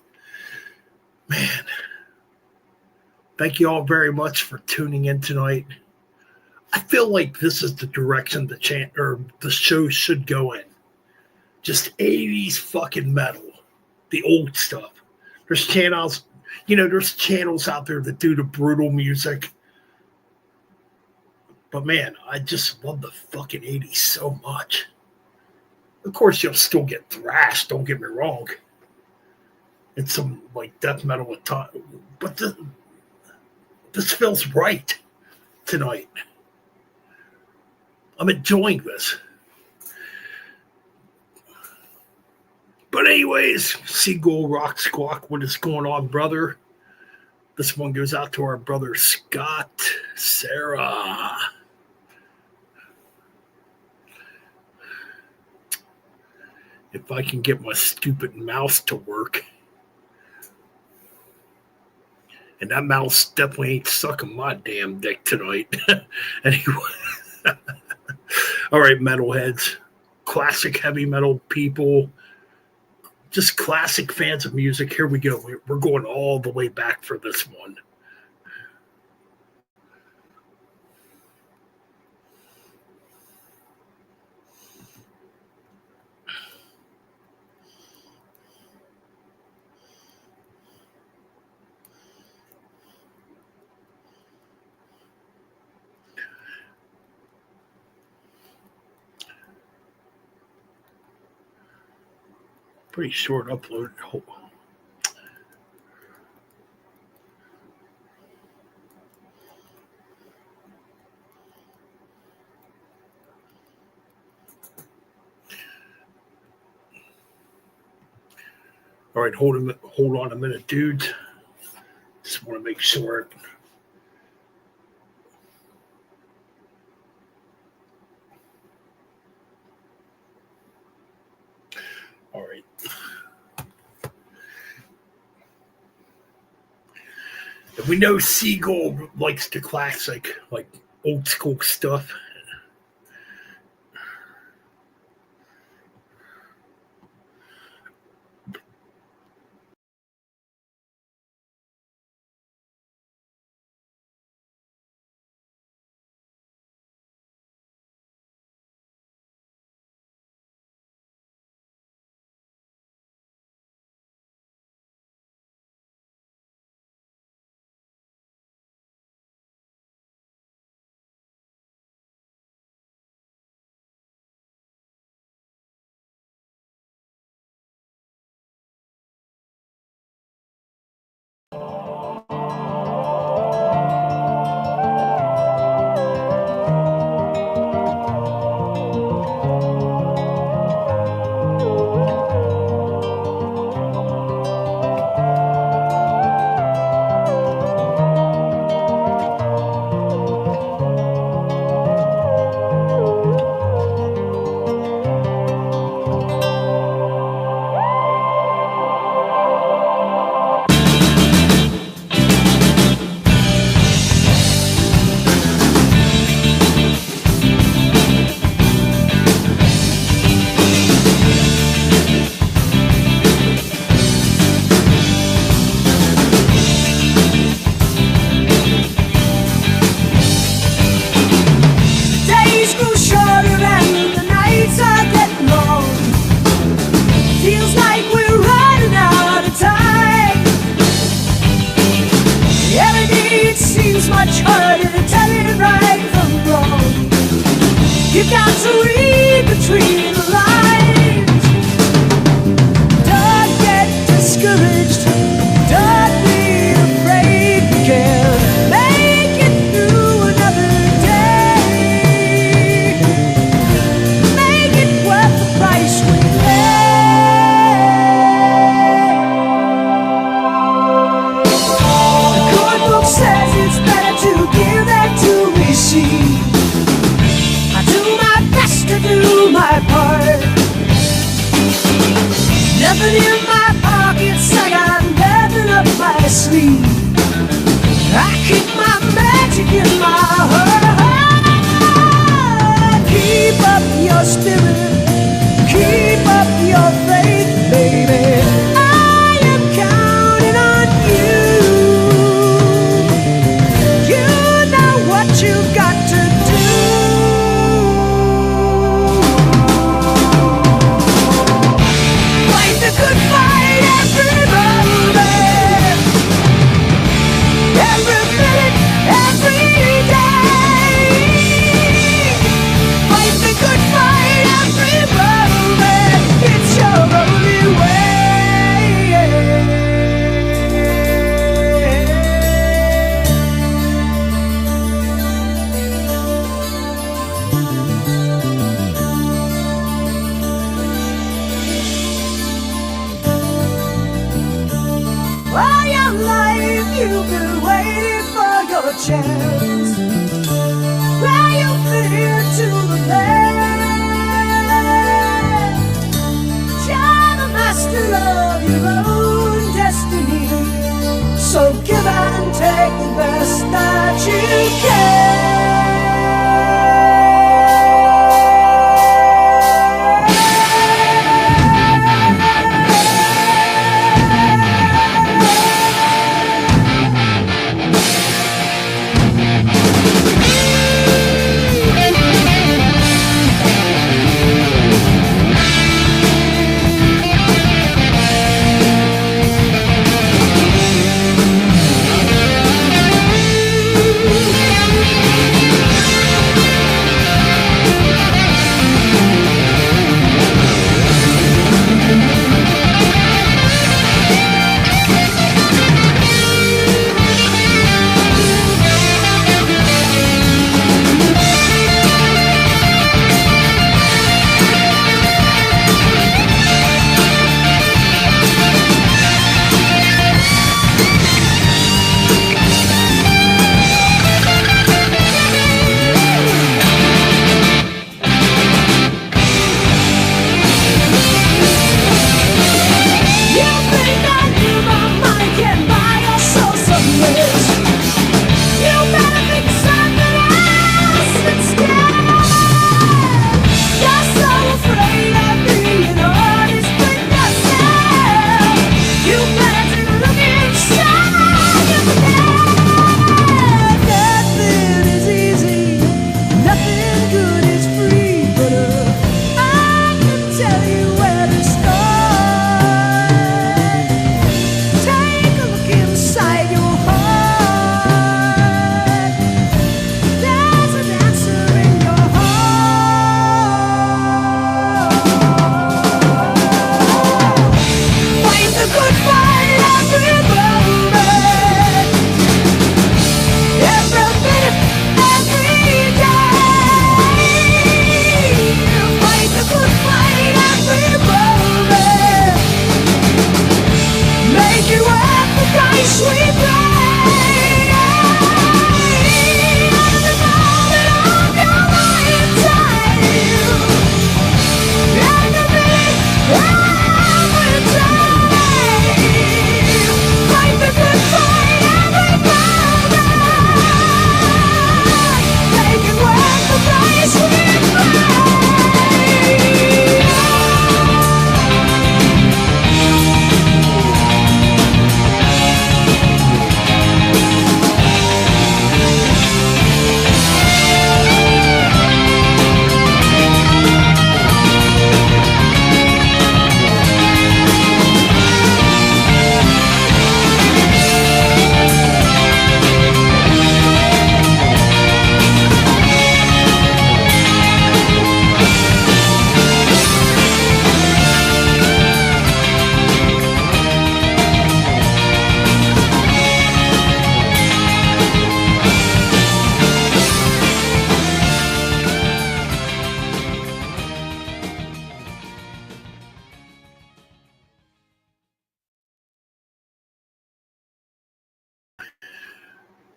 Man, thank you all very much for tuning in tonight. I feel like this is the direction the show should go in. Just 80s fucking metal, the old stuff. There's channels out there that do the brutal music. But man, I just love the fucking 80s so much. Of course, you'll still get thrashed, don't get me wrong. And some like death metal at times. But this feels right tonight. I'm enjoying this. But anyways, Seagull Rock Squawk, what is going on, brother? This one goes out to our brother Scott, Sarah. If I can get my stupid mouse to work. And that mouse definitely ain't sucking my damn dick tonight. Anyway. All right, metalheads. Classic heavy metal people. Just classic fans of music. Here we go. We're going all the way back for this one. Pretty short upload. All right, hold on a minute, dudes. Just want to make sure. All right. We know Seagull likes the classic, like old school stuff. Keep up a chance where you fit into the land. You're the master of your own destiny, so give and take the best that you can.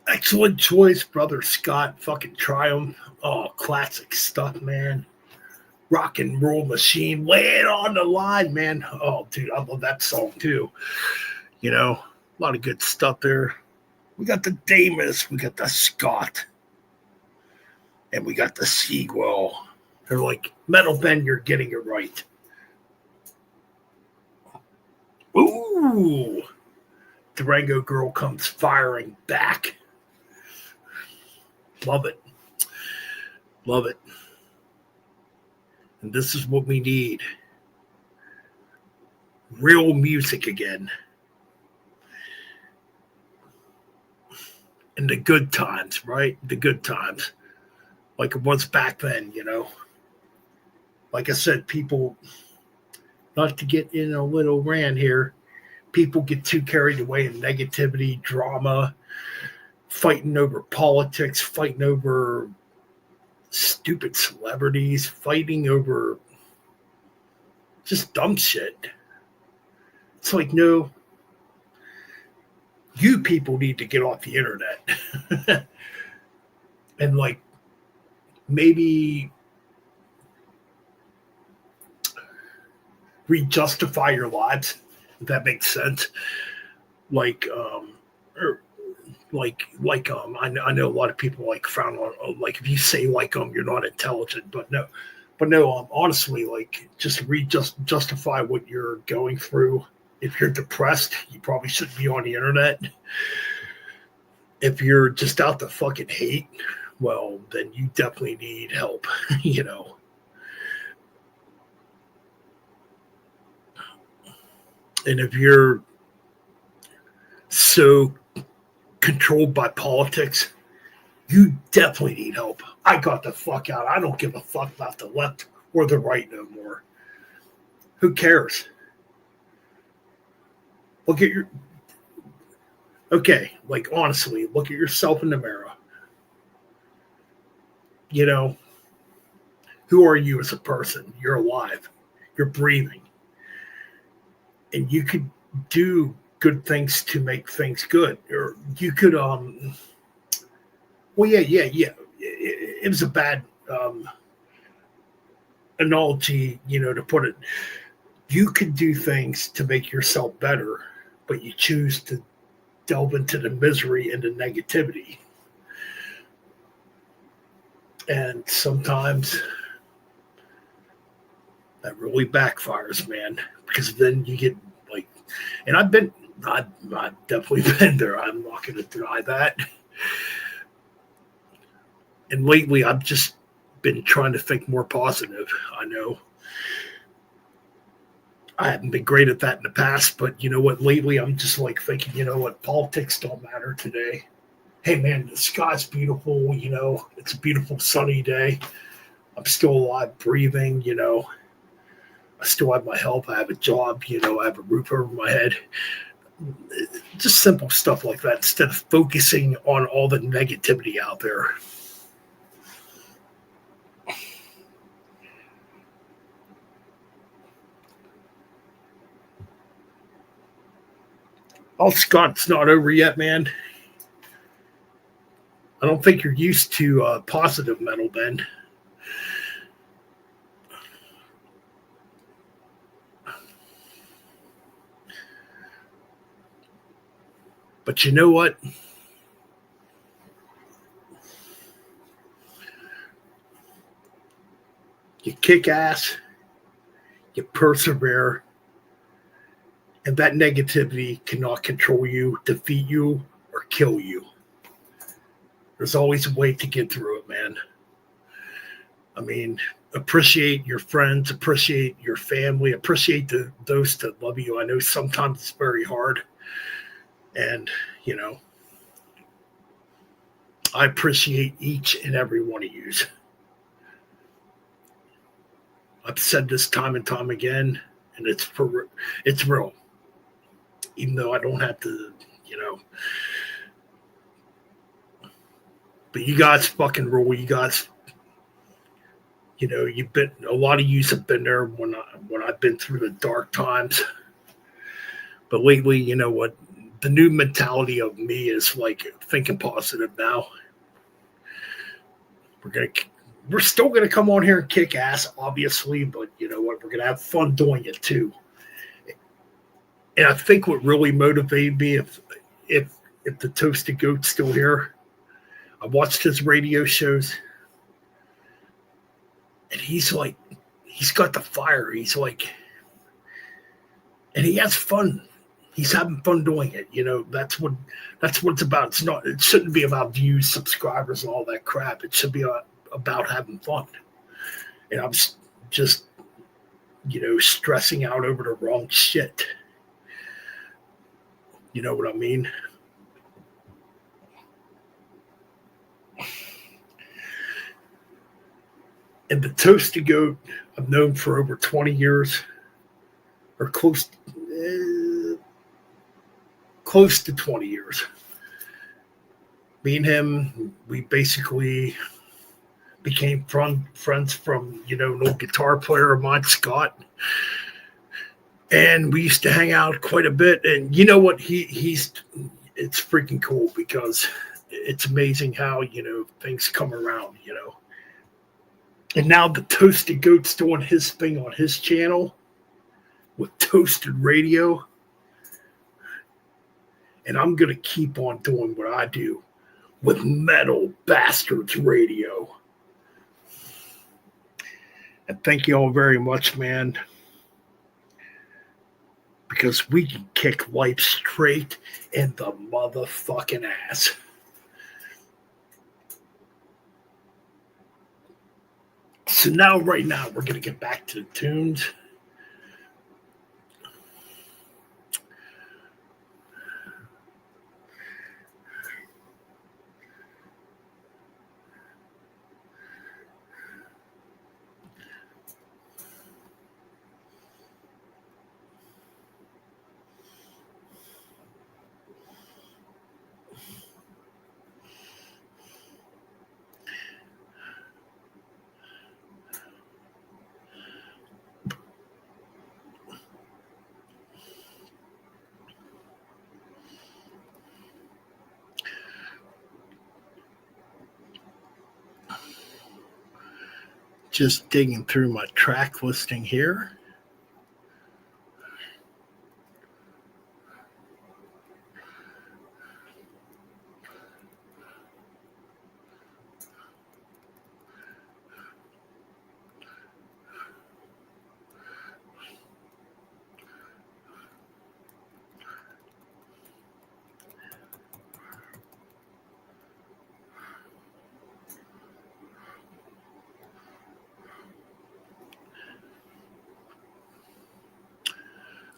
Excellent choice, brother Scott. Fucking Triumph. Oh, classic stuff, man. Rock and roll machine. Lay it on the line, man. Oh, dude, I love that song too. You know, a lot of good stuff there. We got the Damus, we got the Scott, and we got the Seagull. They're like, Metal Ben, you're getting it right. Ooh. Durango Girl comes firing back. Love it. Love it. And this is what we need. Real music again. And the good times, right? The good times. Like it was back then, you know. Like I said, people, not to get in a little rant here, people get too carried away in negativity, drama, fighting over politics, fighting over stupid celebrities, fighting over just dumb shit. It's like, no, You people need to get off the internet and like maybe re-justify your lives, if that makes sense. Like, I know a lot of people like frown on like if you say like you're not intelligent, but no, honestly, like just justify what you're going through. If you're depressed, you probably shouldn't be on the internet. If you're just out to fucking hate, well, then you definitely need help, you know. And if you're so controlled by politics, you definitely need help. I got the fuck out. I don't give a fuck about the left or the right no more. Who cares? Look at your... Okay, like honestly, look at yourself in the mirror. You know, who are you as a person? You're alive. You're breathing. And you could do good things to make things good. Or you could, well, yeah. It was a bad analogy, you know, to put it. You could do things to make yourself better, but you choose to delve into the misery and the negativity. And sometimes that really backfires, man, because then you get like, and I've definitely been there. I'm not going to deny that. And lately, I've just been trying to think more positive. I know I haven't been great at that in the past, but you know what? Lately, I'm just like thinking, you know what? Politics don't matter today. Hey, man, the sky's beautiful. You know, it's a beautiful sunny day. I'm still alive, breathing, you know. I still have my health. I have a job, you know. I have a roof over my head. Just simple stuff like that instead of focusing on all the negativity out there. Oh, Scott, it's not over yet, man. I don't think you're used to positive metal, Ben. But you know what? You kick ass, you persevere, and that negativity cannot control you, defeat you, or kill you. There's always a way to get through it, man. I mean, appreciate your friends, appreciate your family, appreciate those that love you. I know sometimes it's very hard. And, you know, I appreciate each and every one of you. I've said this time and time again, and it's real. Even though I don't have to, you know. But you guys fucking rule. You guys, you know, a lot of you have been there when I've been through the dark times. But lately, you know what? The new mentality of me is like thinking positive now. We're still gonna come on here and kick ass, obviously, but you know what? We're gonna have fun doing it too. And I think what really motivated me, if the Toasted Goat's still here, I watched his radio shows, and he's got the fire. He's like, and he has fun. He's having fun doing it. You know, that's what it's about. It shouldn't be about views, subscribers, and all that crap. It should be about having fun. And I'm just, you know, stressing out over the wrong shit. You know what I mean? And the Toasted Goat, I've known for over 20 years, or close to 20 years. Me and him, we basically became friends from, you know, an old guitar player of mine, Scott. And we used to hang out quite a bit. And you know what? He's it's freaking cool because it's amazing how, things come around. And now the Toasted Goat's doing his thing on his channel with Toasted Radio. And I'm going to keep on doing what I do with Metal Bastards Radio. And thank you all very much, man. Because we can kick life straight in the motherfucking ass. So now, right now, we're going to get back to the tunes. Just digging through my track listing here.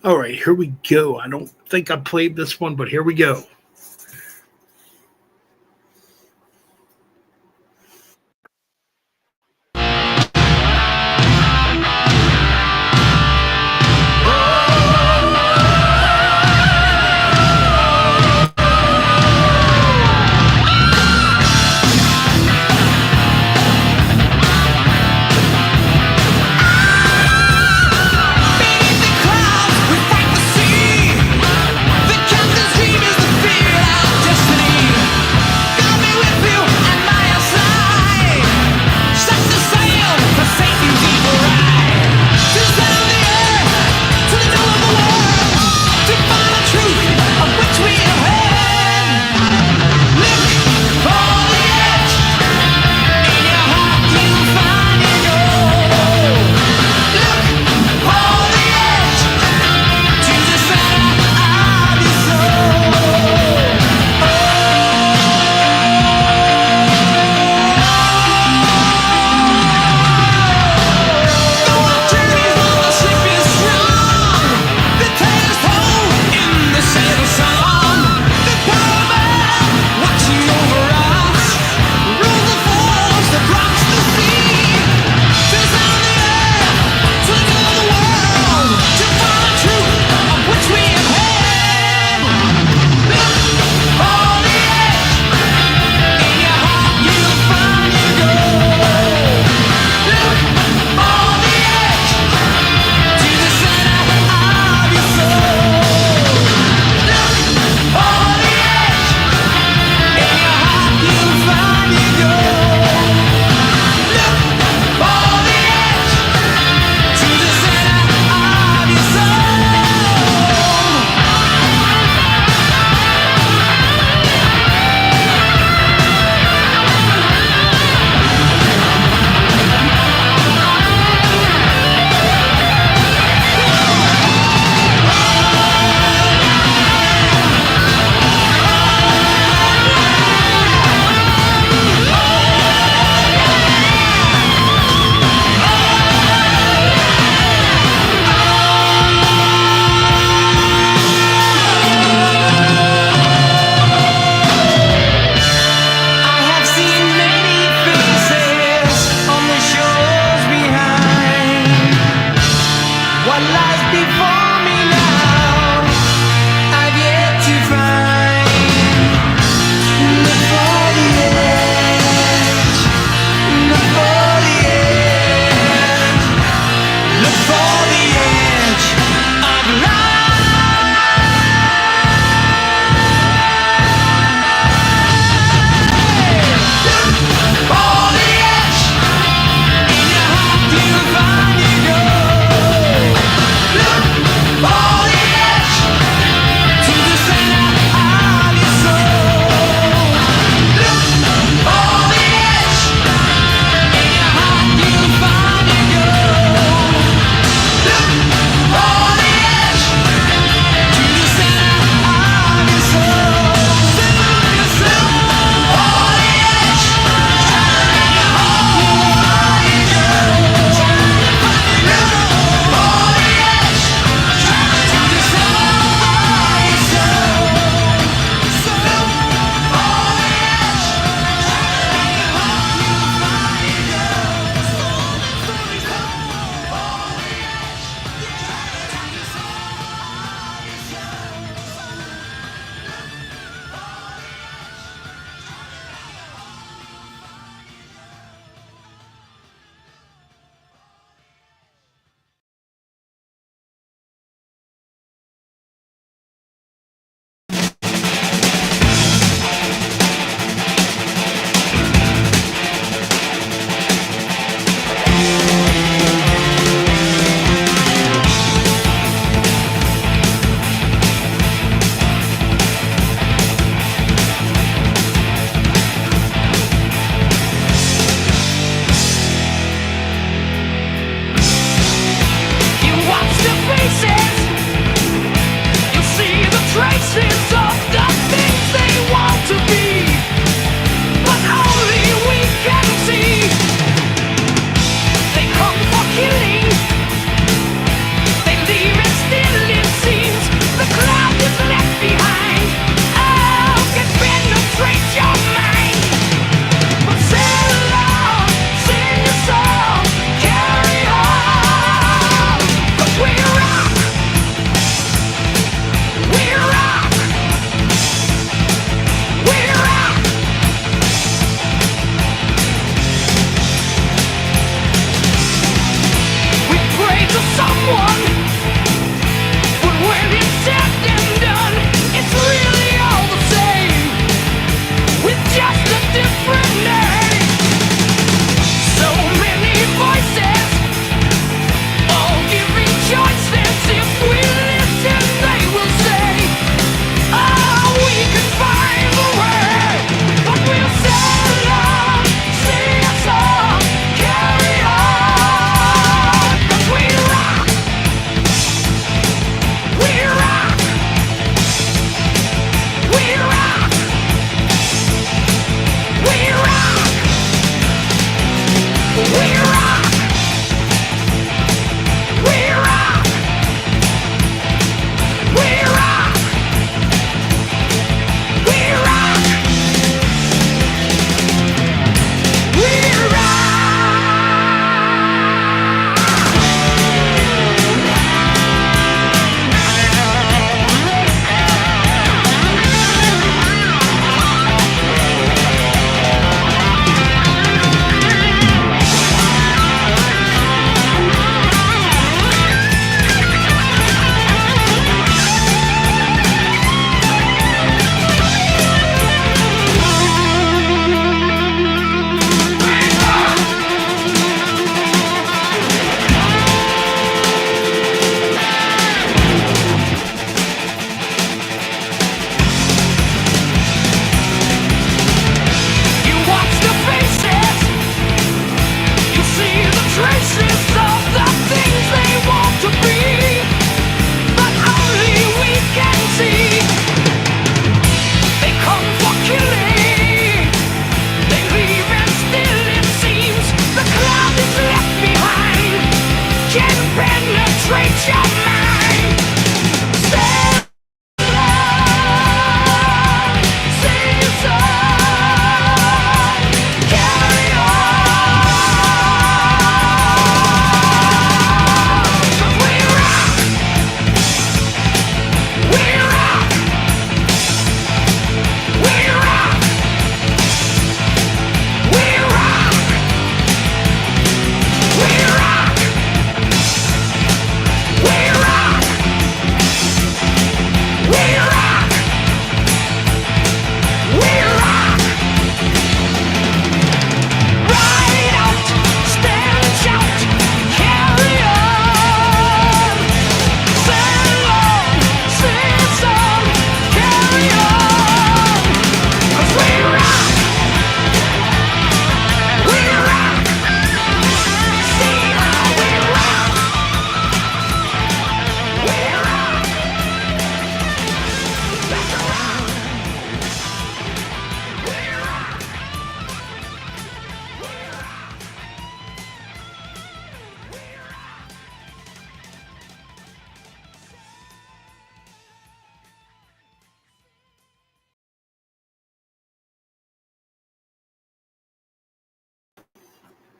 All right, here we go. I don't think I played this one, but here we go. Beneath the clouds, we fight the sea. The captain's dream is the fear.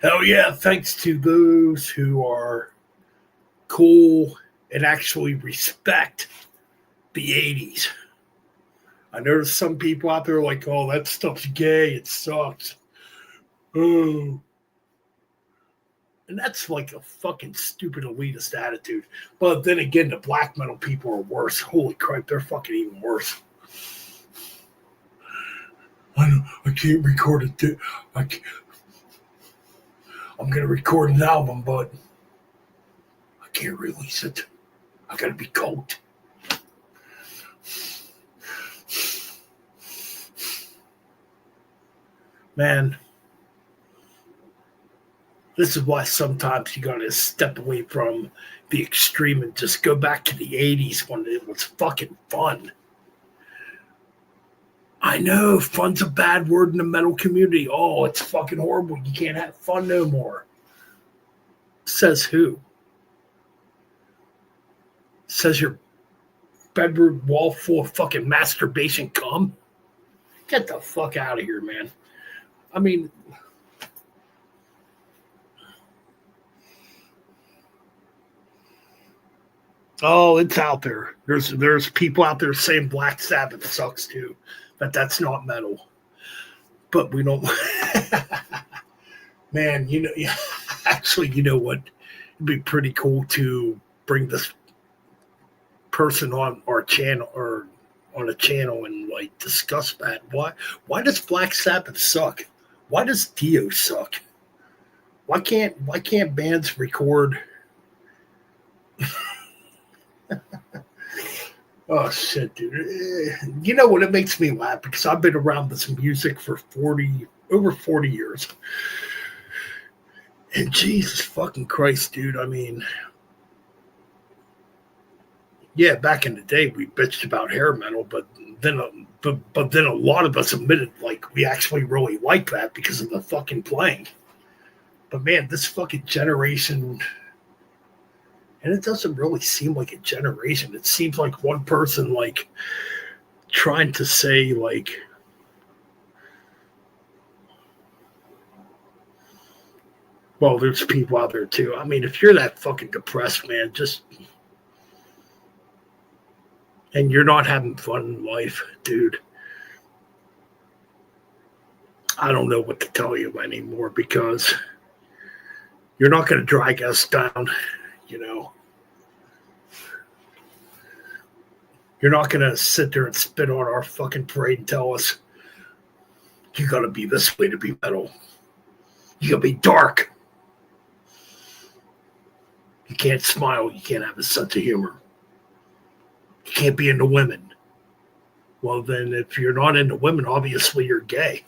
Hell yeah, thanks to those who are cool and actually respect the 80s. I know there's some people out there like, oh, that stuff's gay, it sucks. Oh. And that's like a fucking stupid elitist attitude. But then again, the black metal people are worse. Holy crap, they're fucking even worse. I can't record it. I'm going to record an album, but I can't release it. I got to be cult. Man, this is why sometimes you got to step away from the extreme and just go back to the 80s when it was fucking fun. I know fun's a bad word in the metal community. Oh, it's fucking horrible. You can't have fun no more. Says who? Says your bedroom wall full of fucking masturbation cum? Get the fuck out of here, man. I mean, oh, it's out there. There's people out there saying Black Sabbath sucks too. That's not metal. But we don't. Man, you know, actually, you know what? It'd be pretty cool to bring this person on our channel or on a channel and like discuss that. Why does Black Sabbath suck? Why does Dio suck? Why can't bands record? Oh shit, dude! You know what? It makes me laugh because I've been around this music for over 40 years, and Jesus fucking Christ, dude! I mean, yeah, back in the day we bitched about hair metal, but then a lot of us admitted like we actually really like that because of the fucking playing. But man, this fucking generation. And it doesn't really seem like a generation. It seems like one person, like, trying to say, like, well, there's people out there, too. I mean, if you're that fucking depressed, man, and you're not having fun in life, dude, I don't know what to tell you anymore because you're not going to drag us down. You know, you're not going to sit there and spit on our fucking parade and tell us you got to be this way to be metal. You got to be dark. You can't smile. You can't have a sense of humor. You can't be into women. Well, then if you're not into women, obviously you're gay,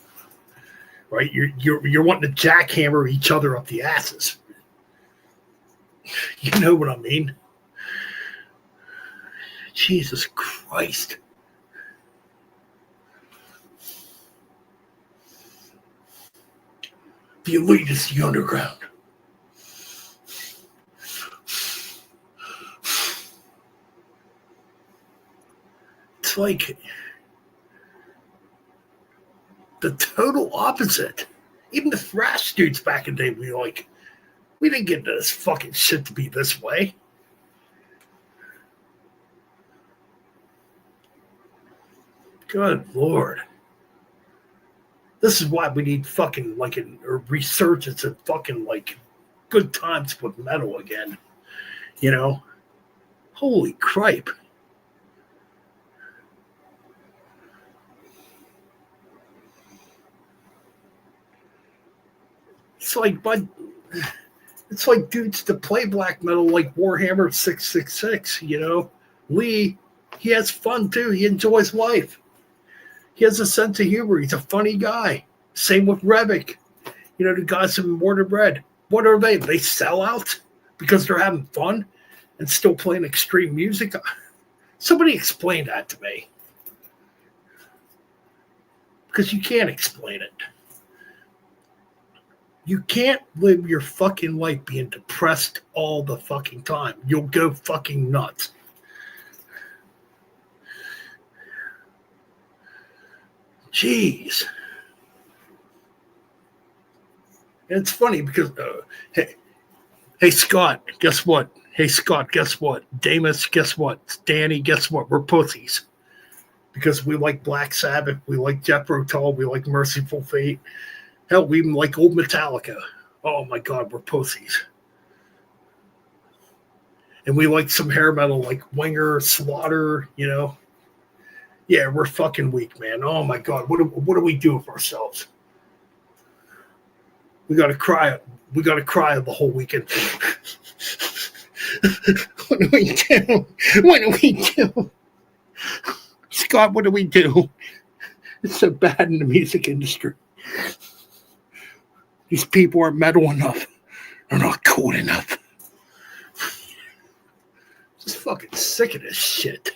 right? You're wanting to jackhammer each other up the asses. You know what I mean? Jesus Christ. The elite is the underground. It's like the total opposite. Even the thrash dudes back in the day would be like, we didn't get this fucking shit to be this way. Good Lord. This is why we need fucking like a resurgence of fucking like good times with metal again. You know? Holy cripe. It's like dudes to play black metal like Warhammer 666, you know? Lee, he has fun too. He enjoys life. He has a sense of humor. He's a funny guy. Same with Revic. You know, the guys from Mortar Bread. What are they? They sell out because they're having fun and still playing extreme music? Somebody explain that to me. Because you can't explain it. You can't live your fucking life being depressed all the fucking time. You'll go fucking nuts. Jeez. And it's funny because, hey, Scott, guess what? Hey, Scott, guess what? Damus, guess what? Danny, guess what? We're pussies. Because we like Black Sabbath, we like Jethro Tull, we like Merciful Fate. Hell, we even like old Metallica. Oh my God, we're pussies. And we like some hair metal like Winger, Slaughter, you know. Yeah, we're fucking weak, man. Oh my God, what do we do with ourselves? We gotta cry. We gotta cry the whole weekend. What do we do? What do we do? Scott, what do we do? It's so bad in the music industry. These people aren't metal enough. They're not cool enough. Just fucking sick of this shit.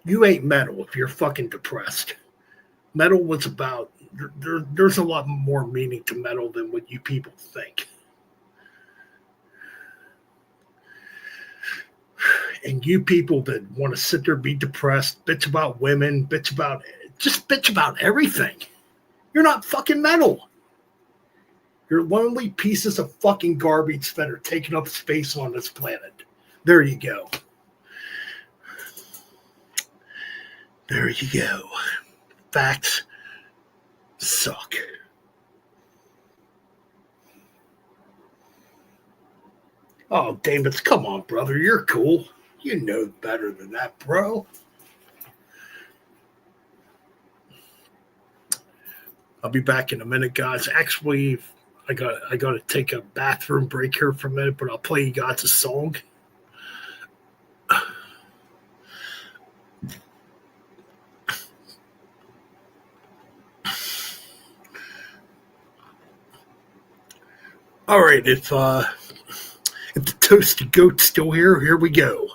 You ain't metal if you're fucking depressed. Metal was about, there's a lot more meaning to metal than what you people think. And you people that want to sit there, be depressed, bitch about women, bitch about everything. You're not fucking metal. You're lonely pieces of fucking garbage that are taking up space on this planet. There you go. There you go. Facts suck. Oh, Davis, come on, brother. You're cool. You know better than that, bro. I'll be back in a minute, guys. Actually, I got to take a bathroom break here for a minute, but I'll play you guys a song. All right, if the toasted goat's still here we go.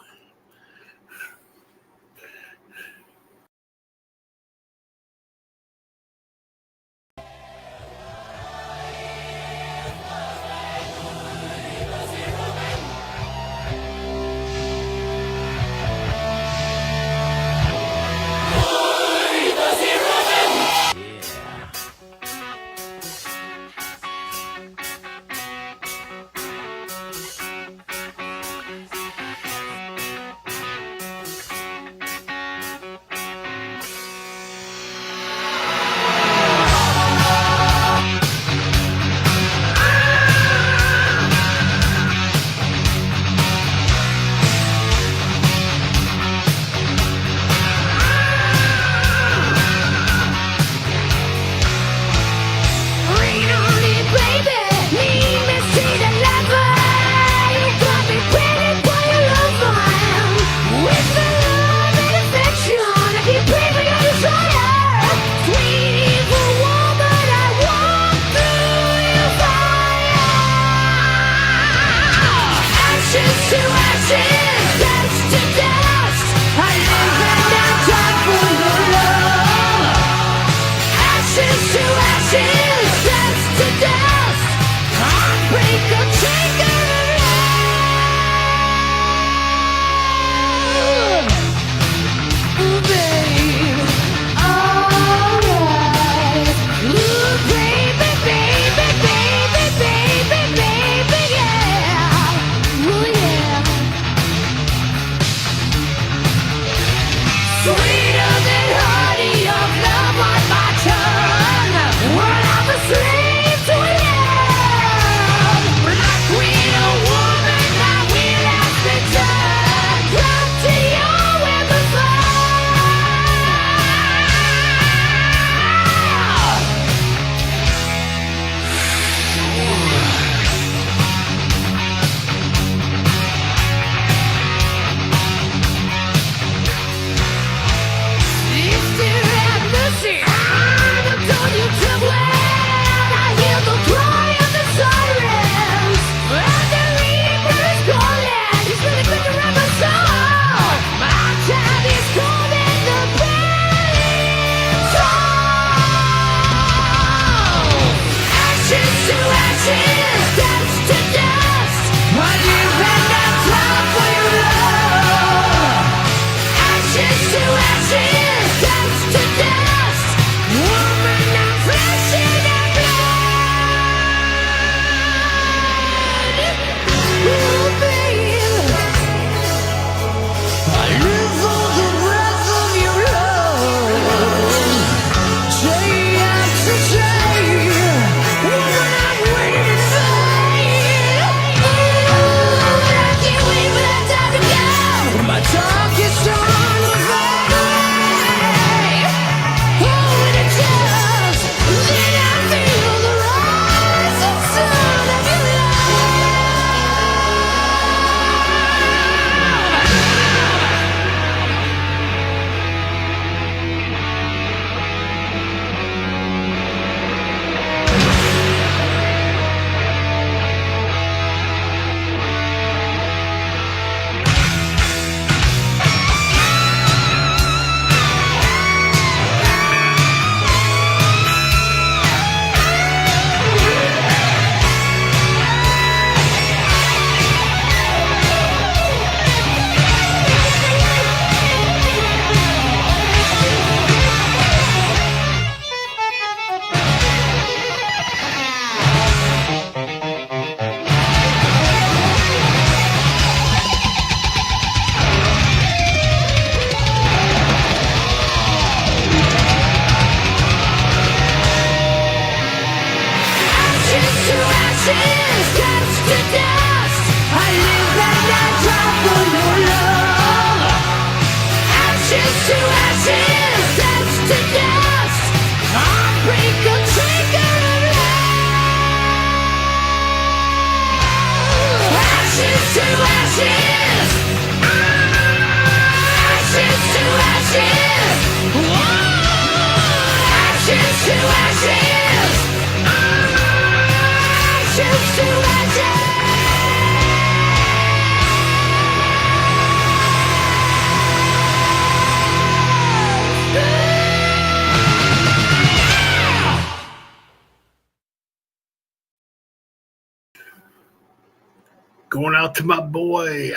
Going out to my boy,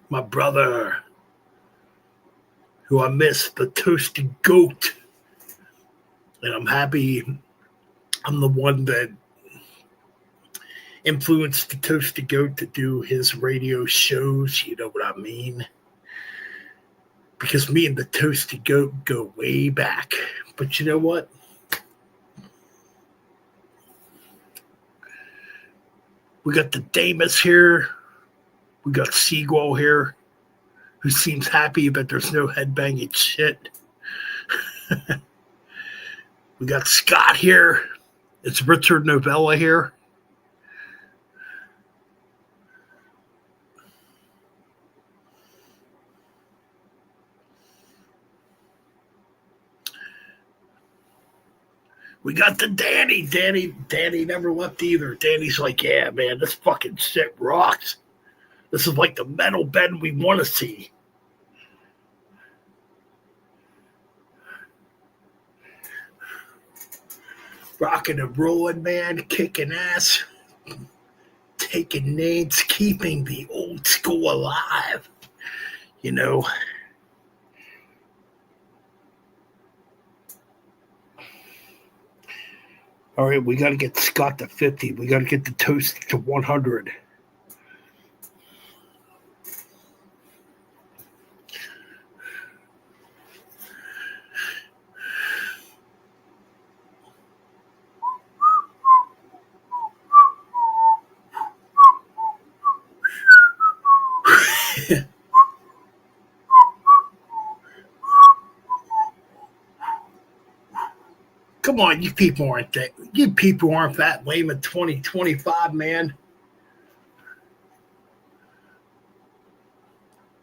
my brother, who I miss, the Toasted Goat. And I'm happy I'm the one that influenced the Toasted Goat to do his radio shows. You know what I mean? Because me and the Toasted Goat go way back. But you know what? We got the Damus here. We got Seagull here, who seems happy that there's no headbanging shit. We got Scott here. It's Richard Novella here. We got the Danny. Danny never left either. Danny's like, yeah, man, this fucking shit rocks. This is like the metal band we want to see. Rocking and rolling, man, kicking ass, taking names, keeping the old school alive. You know. All right, we got to get Scott to 50. We got to get the Toast to 100. Come on, you people aren't that lame in 2025, man.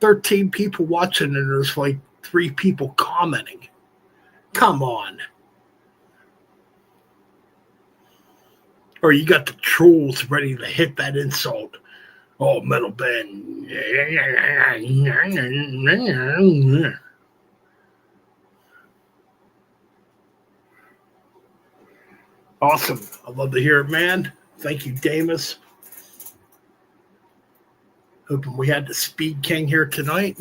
13 people watching and there's like 3 people commenting. Come on. Or you got the trolls ready to hit that insult. Oh, metal band. Awesome. I love to hear it, man. Thank you, Damus. Hoping we had the Speed King here tonight.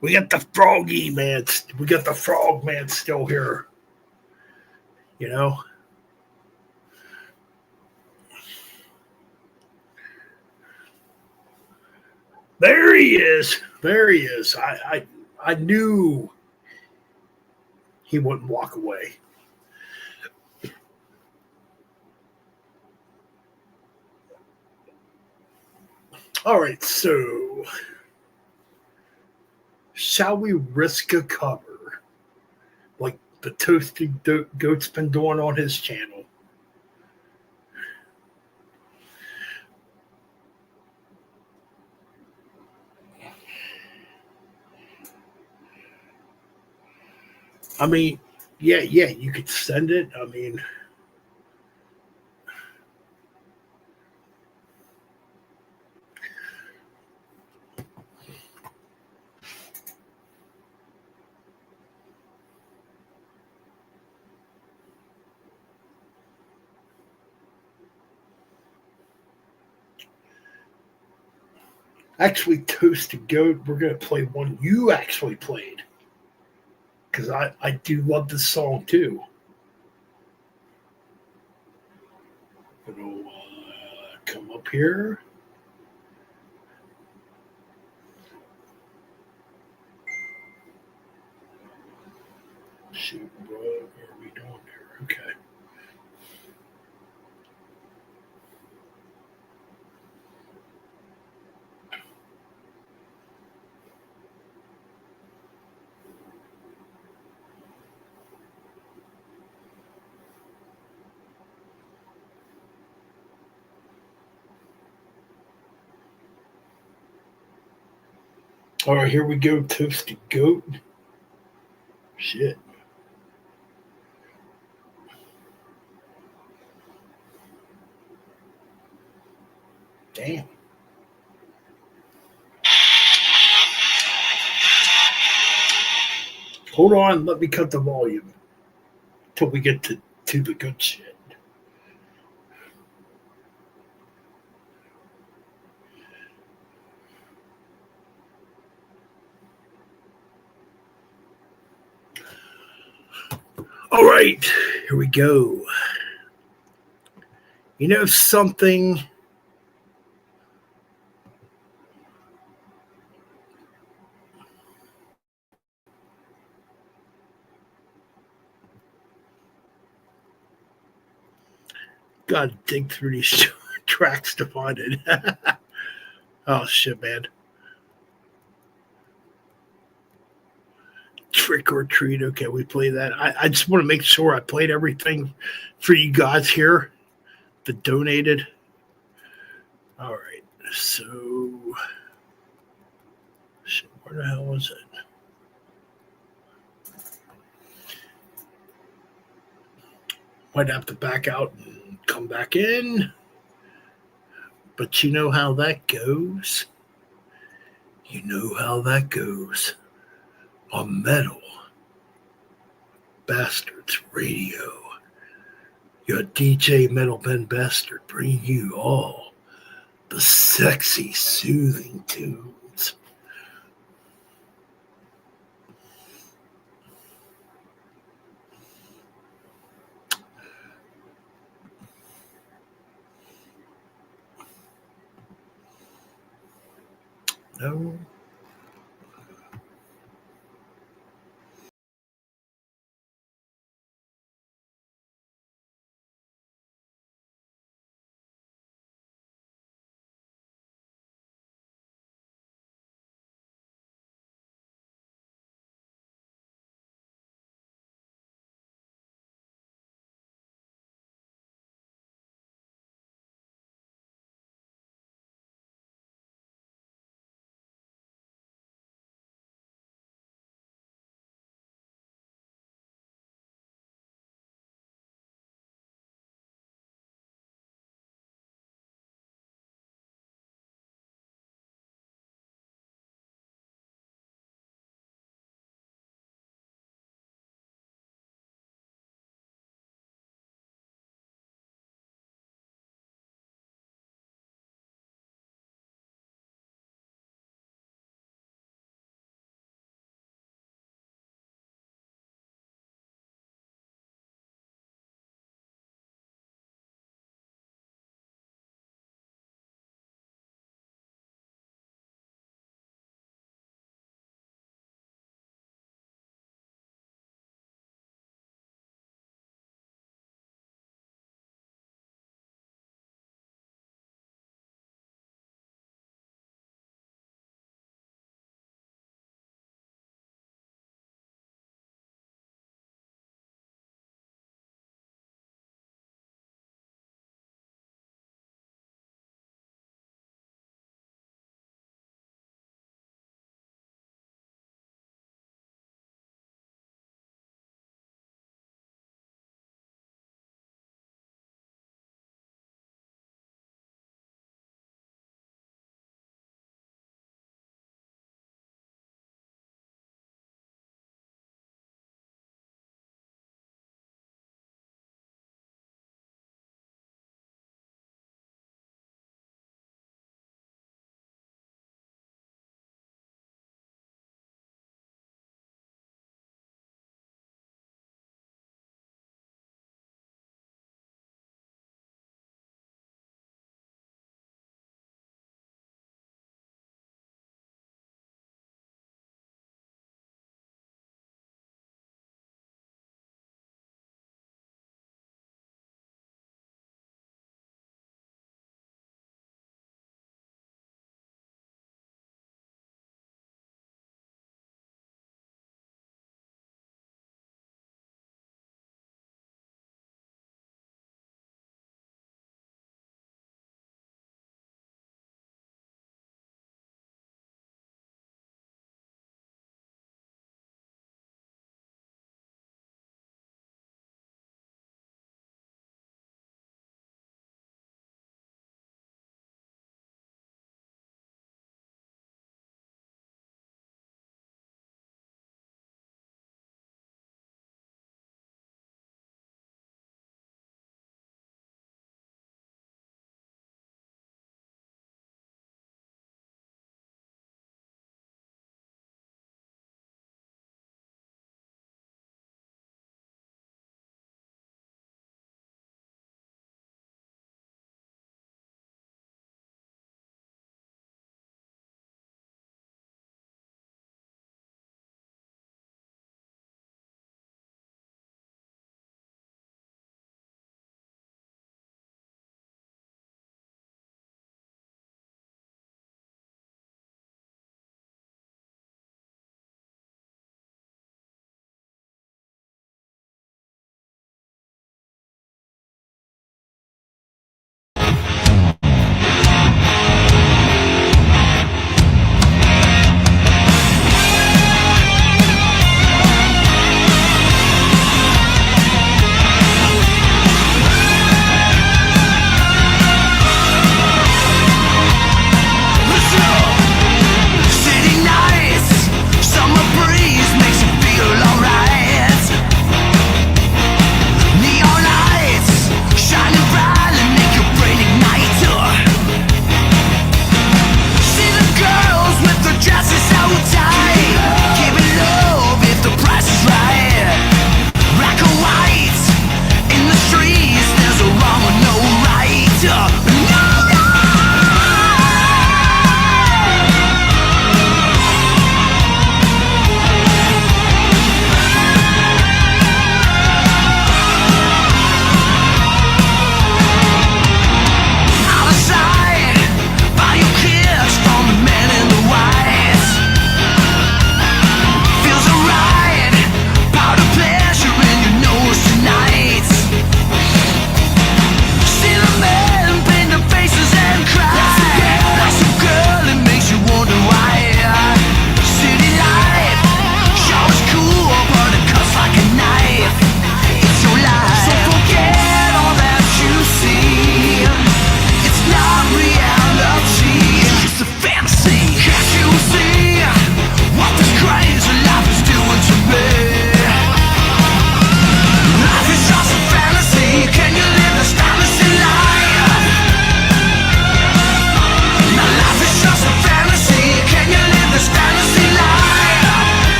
We got the Froggy man. We got the Frog man still here. You know? There he is. There he is. I knew he wouldn't walk away. All right, so shall we risk a cover like the Toasted Goat's been doing on his channel? I mean, yeah, you could send it. I mean, actually, Toasted Goat, we're going to play one you actually played. Because I do love this song too. It'll come up here. Shoot, what are we doing here? Okay. All right, here we go. Toasted Goat. Shit. Damn. Hold on, let me cut the volume till we get to the good shit. All right, here we go. You know something? Gotta dig through these tracks to find it. Oh shit, man. Trick or treat. Okay, we play that. I just want to make sure I played everything for you guys here that donated. All right. So, shit, where the hell was it? Might have to back out and come back in. But you know how that goes. You know how that goes. On Metal Bastards Radio. Your DJ Metal Ben Bastard bringing you all the sexy, soothing tunes. No.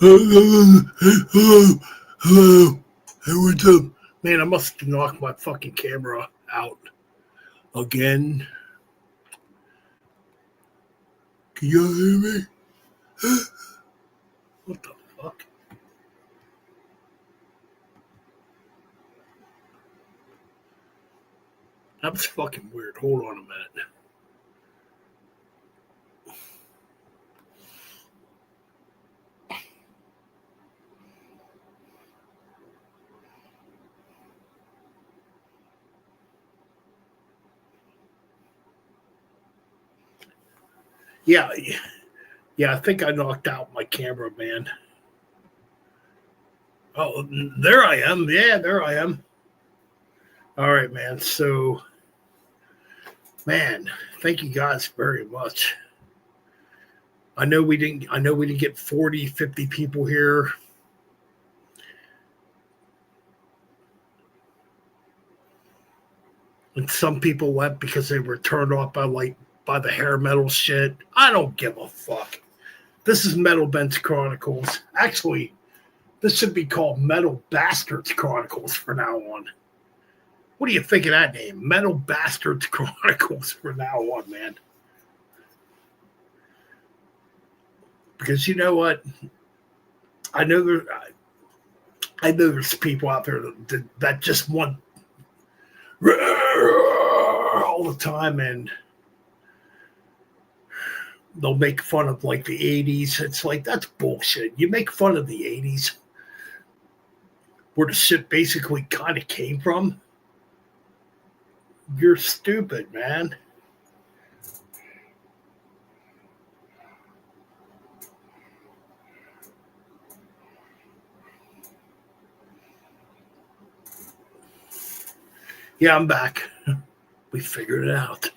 Hello. Hello. Hey, what's up? Man, I must have knocked my fucking camera out again. Can y'all hear me? What the fuck? That was fucking weird. Hold on a minute. Yeah, I think I knocked out my camera, man. Oh, there I am. Yeah, there I am. All right, man. So, man, thank you guys very much. I know we didn't get 40, 50 people here. And some people left because they were turned off by the hair metal shit. I don't give a fuck. This is Metal Ben's Chronicles. Actually, this should be called Metal Bastards Chronicles from now on. What do you think of that name? Metal Bastards Chronicles from now on, man. Because you know what? I know there's people out there that just want all the time, and they'll make fun of like the 80s. It's like, that's bullshit. You make fun of the 80s, where the shit basically kind of came from. You're stupid, man. Yeah, I'm back. We figured it out.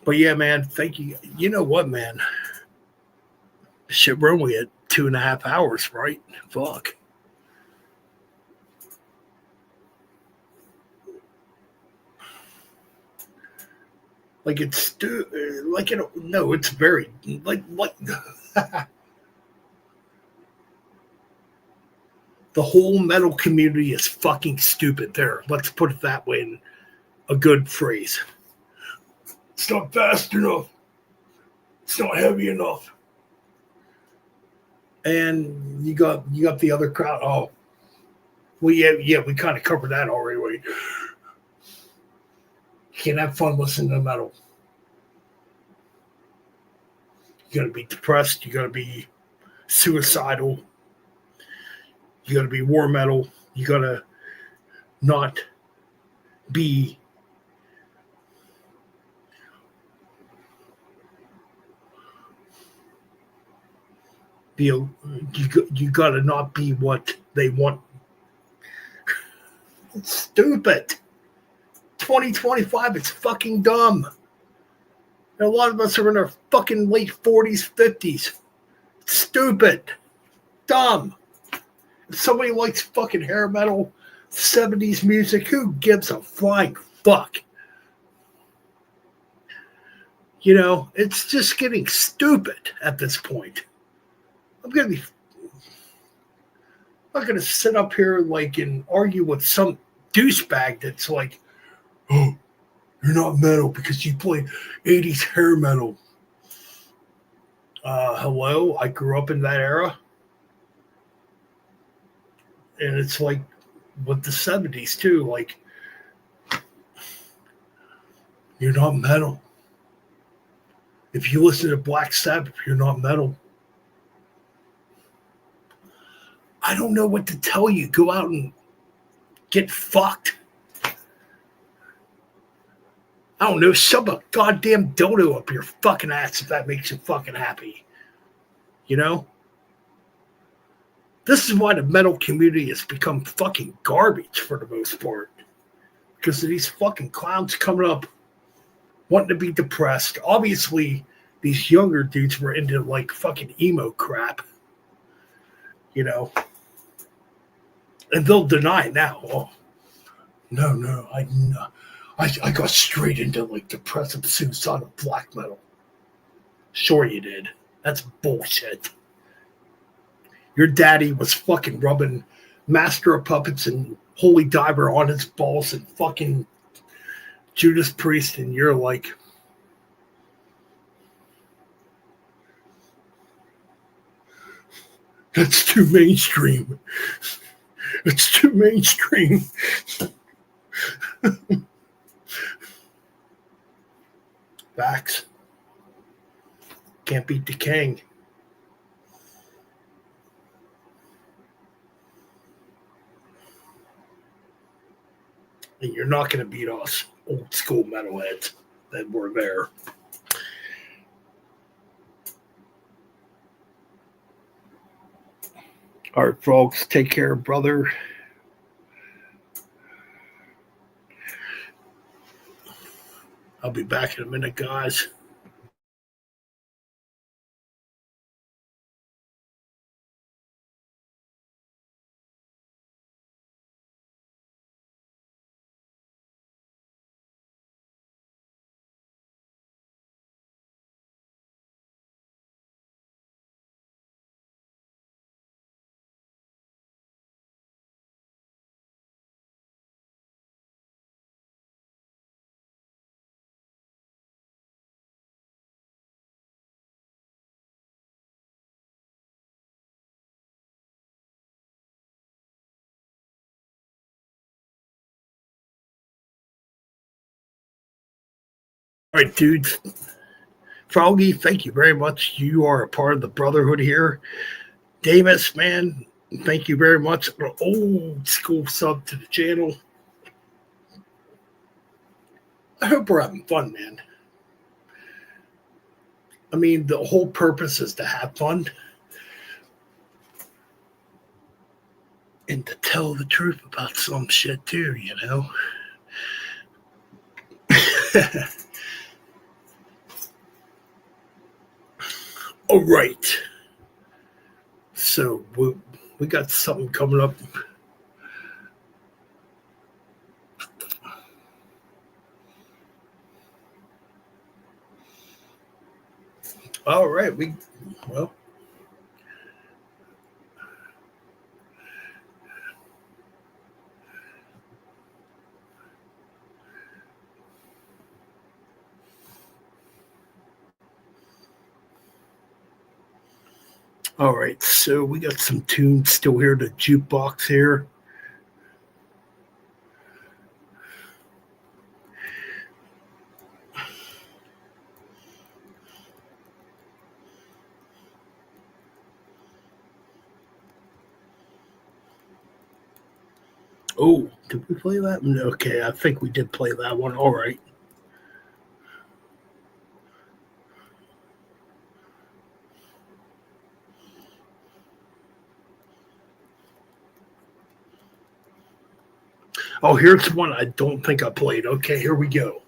But yeah, man, thank you. You know what, man? Shit, we're only at 2.5 hours, right? Fuck. Like it's like, you know, no, it's very like the whole metal community is fucking stupid. There, let's put it that way in a good phrase. It's not fast enough. It's not heavy enough. And you got the other crowd. Oh, well, yeah, we kind of covered that already. You can't have fun listening to metal. You gotta be depressed. You gotta be suicidal. You gotta be war metal. You gotta not be you gotta not be what they want. It's stupid. 2025, it's fucking dumb. And a lot of us are in our fucking late 40s, 50s. It's stupid. Dumb. If somebody likes fucking hair metal, 70s music, who gives a flying fuck? You know, it's just getting stupid at this point. I'm not gonna sit up here like and argue with some douchebag that's like, oh, you're not metal because you play 80s hair metal. Hello, I grew up in that era. And it's like with the 70s too, like, you're not metal. If you listen to Black Sabbath, you're not metal. I don't know what to tell you. Go out and get fucked. I don't know, shove a goddamn dildo up your fucking ass if that makes you fucking happy. You know? This is why the metal community has become fucking garbage for the most part. Because of these fucking clowns coming up wanting to be depressed. Obviously, these younger dudes were into like fucking emo crap. You know? And they'll deny it now. Oh, no, I got straight into like depressive, suicidal black metal. Sure you did. That's bullshit. Your daddy was fucking rubbing Master of Puppets and Holy Diver on his balls and fucking Judas Priest, and you're like, that's too mainstream. It's too mainstream. Facts. Can't beat the king. And you're not going to beat us, old school metalheads that were there. All right, folks, take care, brother. I'll be back in a minute, guys. All right, dudes. Froggy, thank you very much. You are a part of the brotherhood here. Davis, man, thank you very much. An old school sub to the channel. I hope we're having fun, man. I mean, the whole purpose is to have fun and to tell the truth about some shit too, you know? All right. So we got something coming up. All right. All right, so we got some tunes still here, the jukebox here. Oh, did we play that? Okay, I think we did play that one. All right. Oh, here's one I don't think I played. Okay, here we go.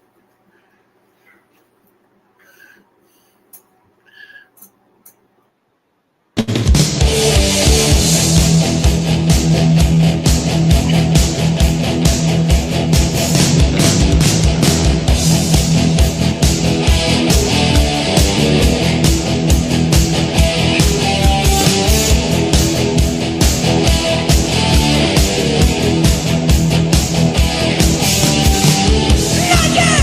Yeah!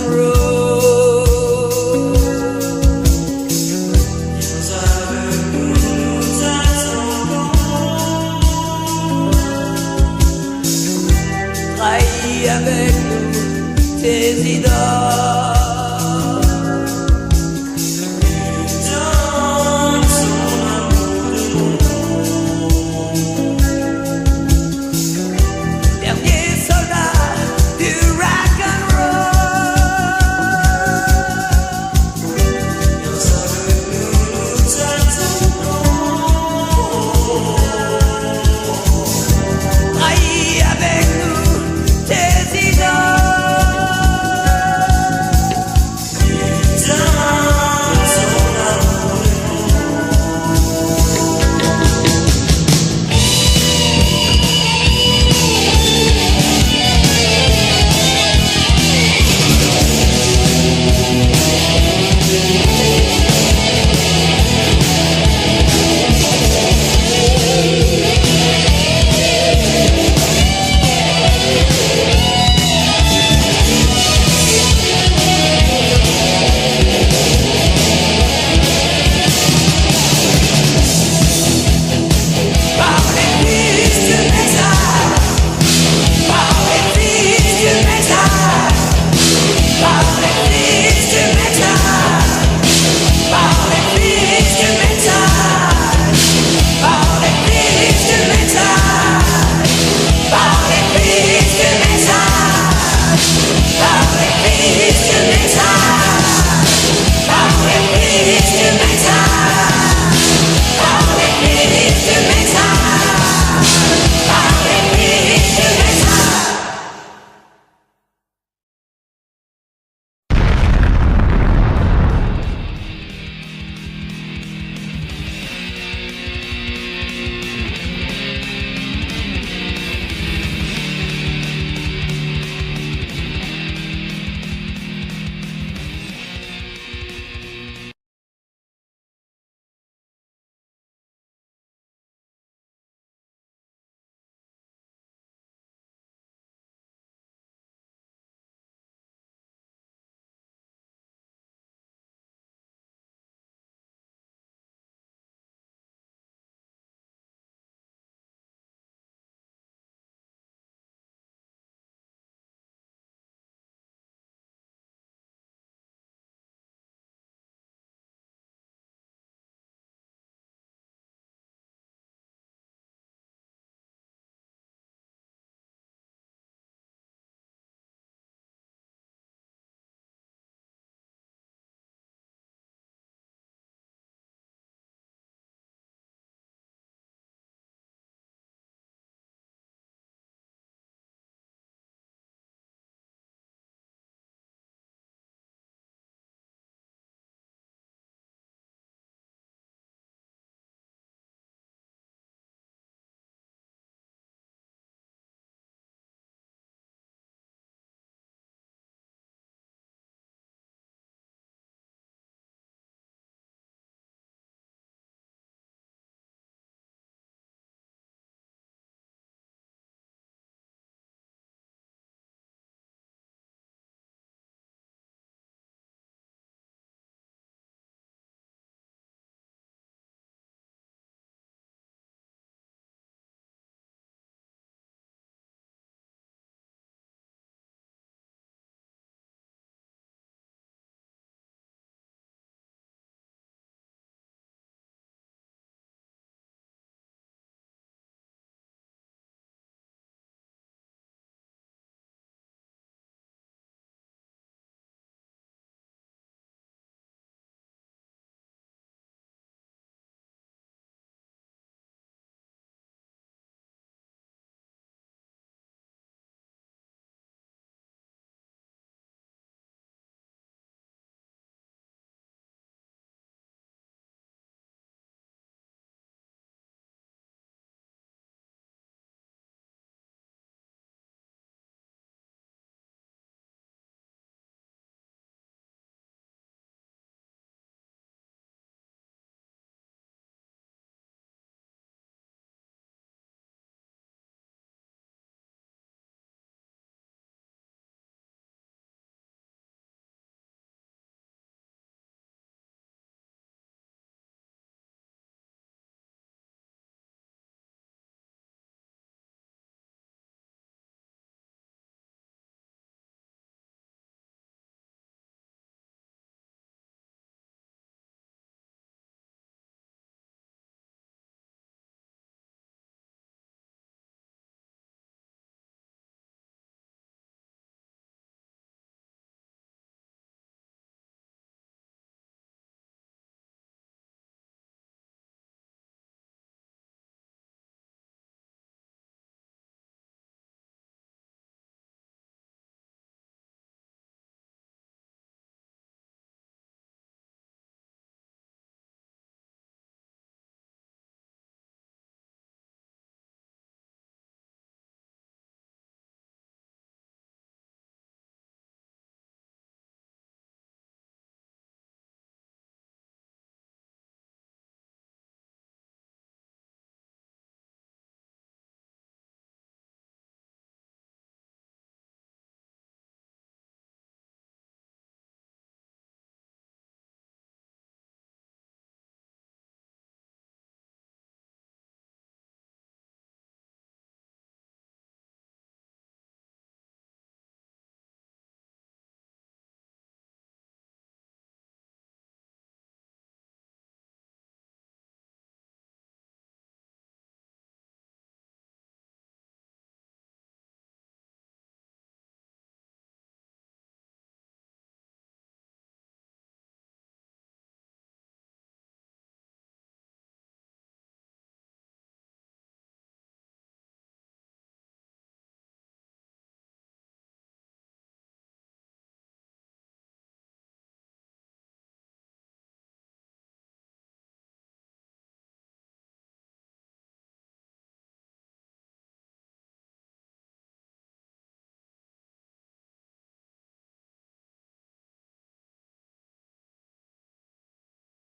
road.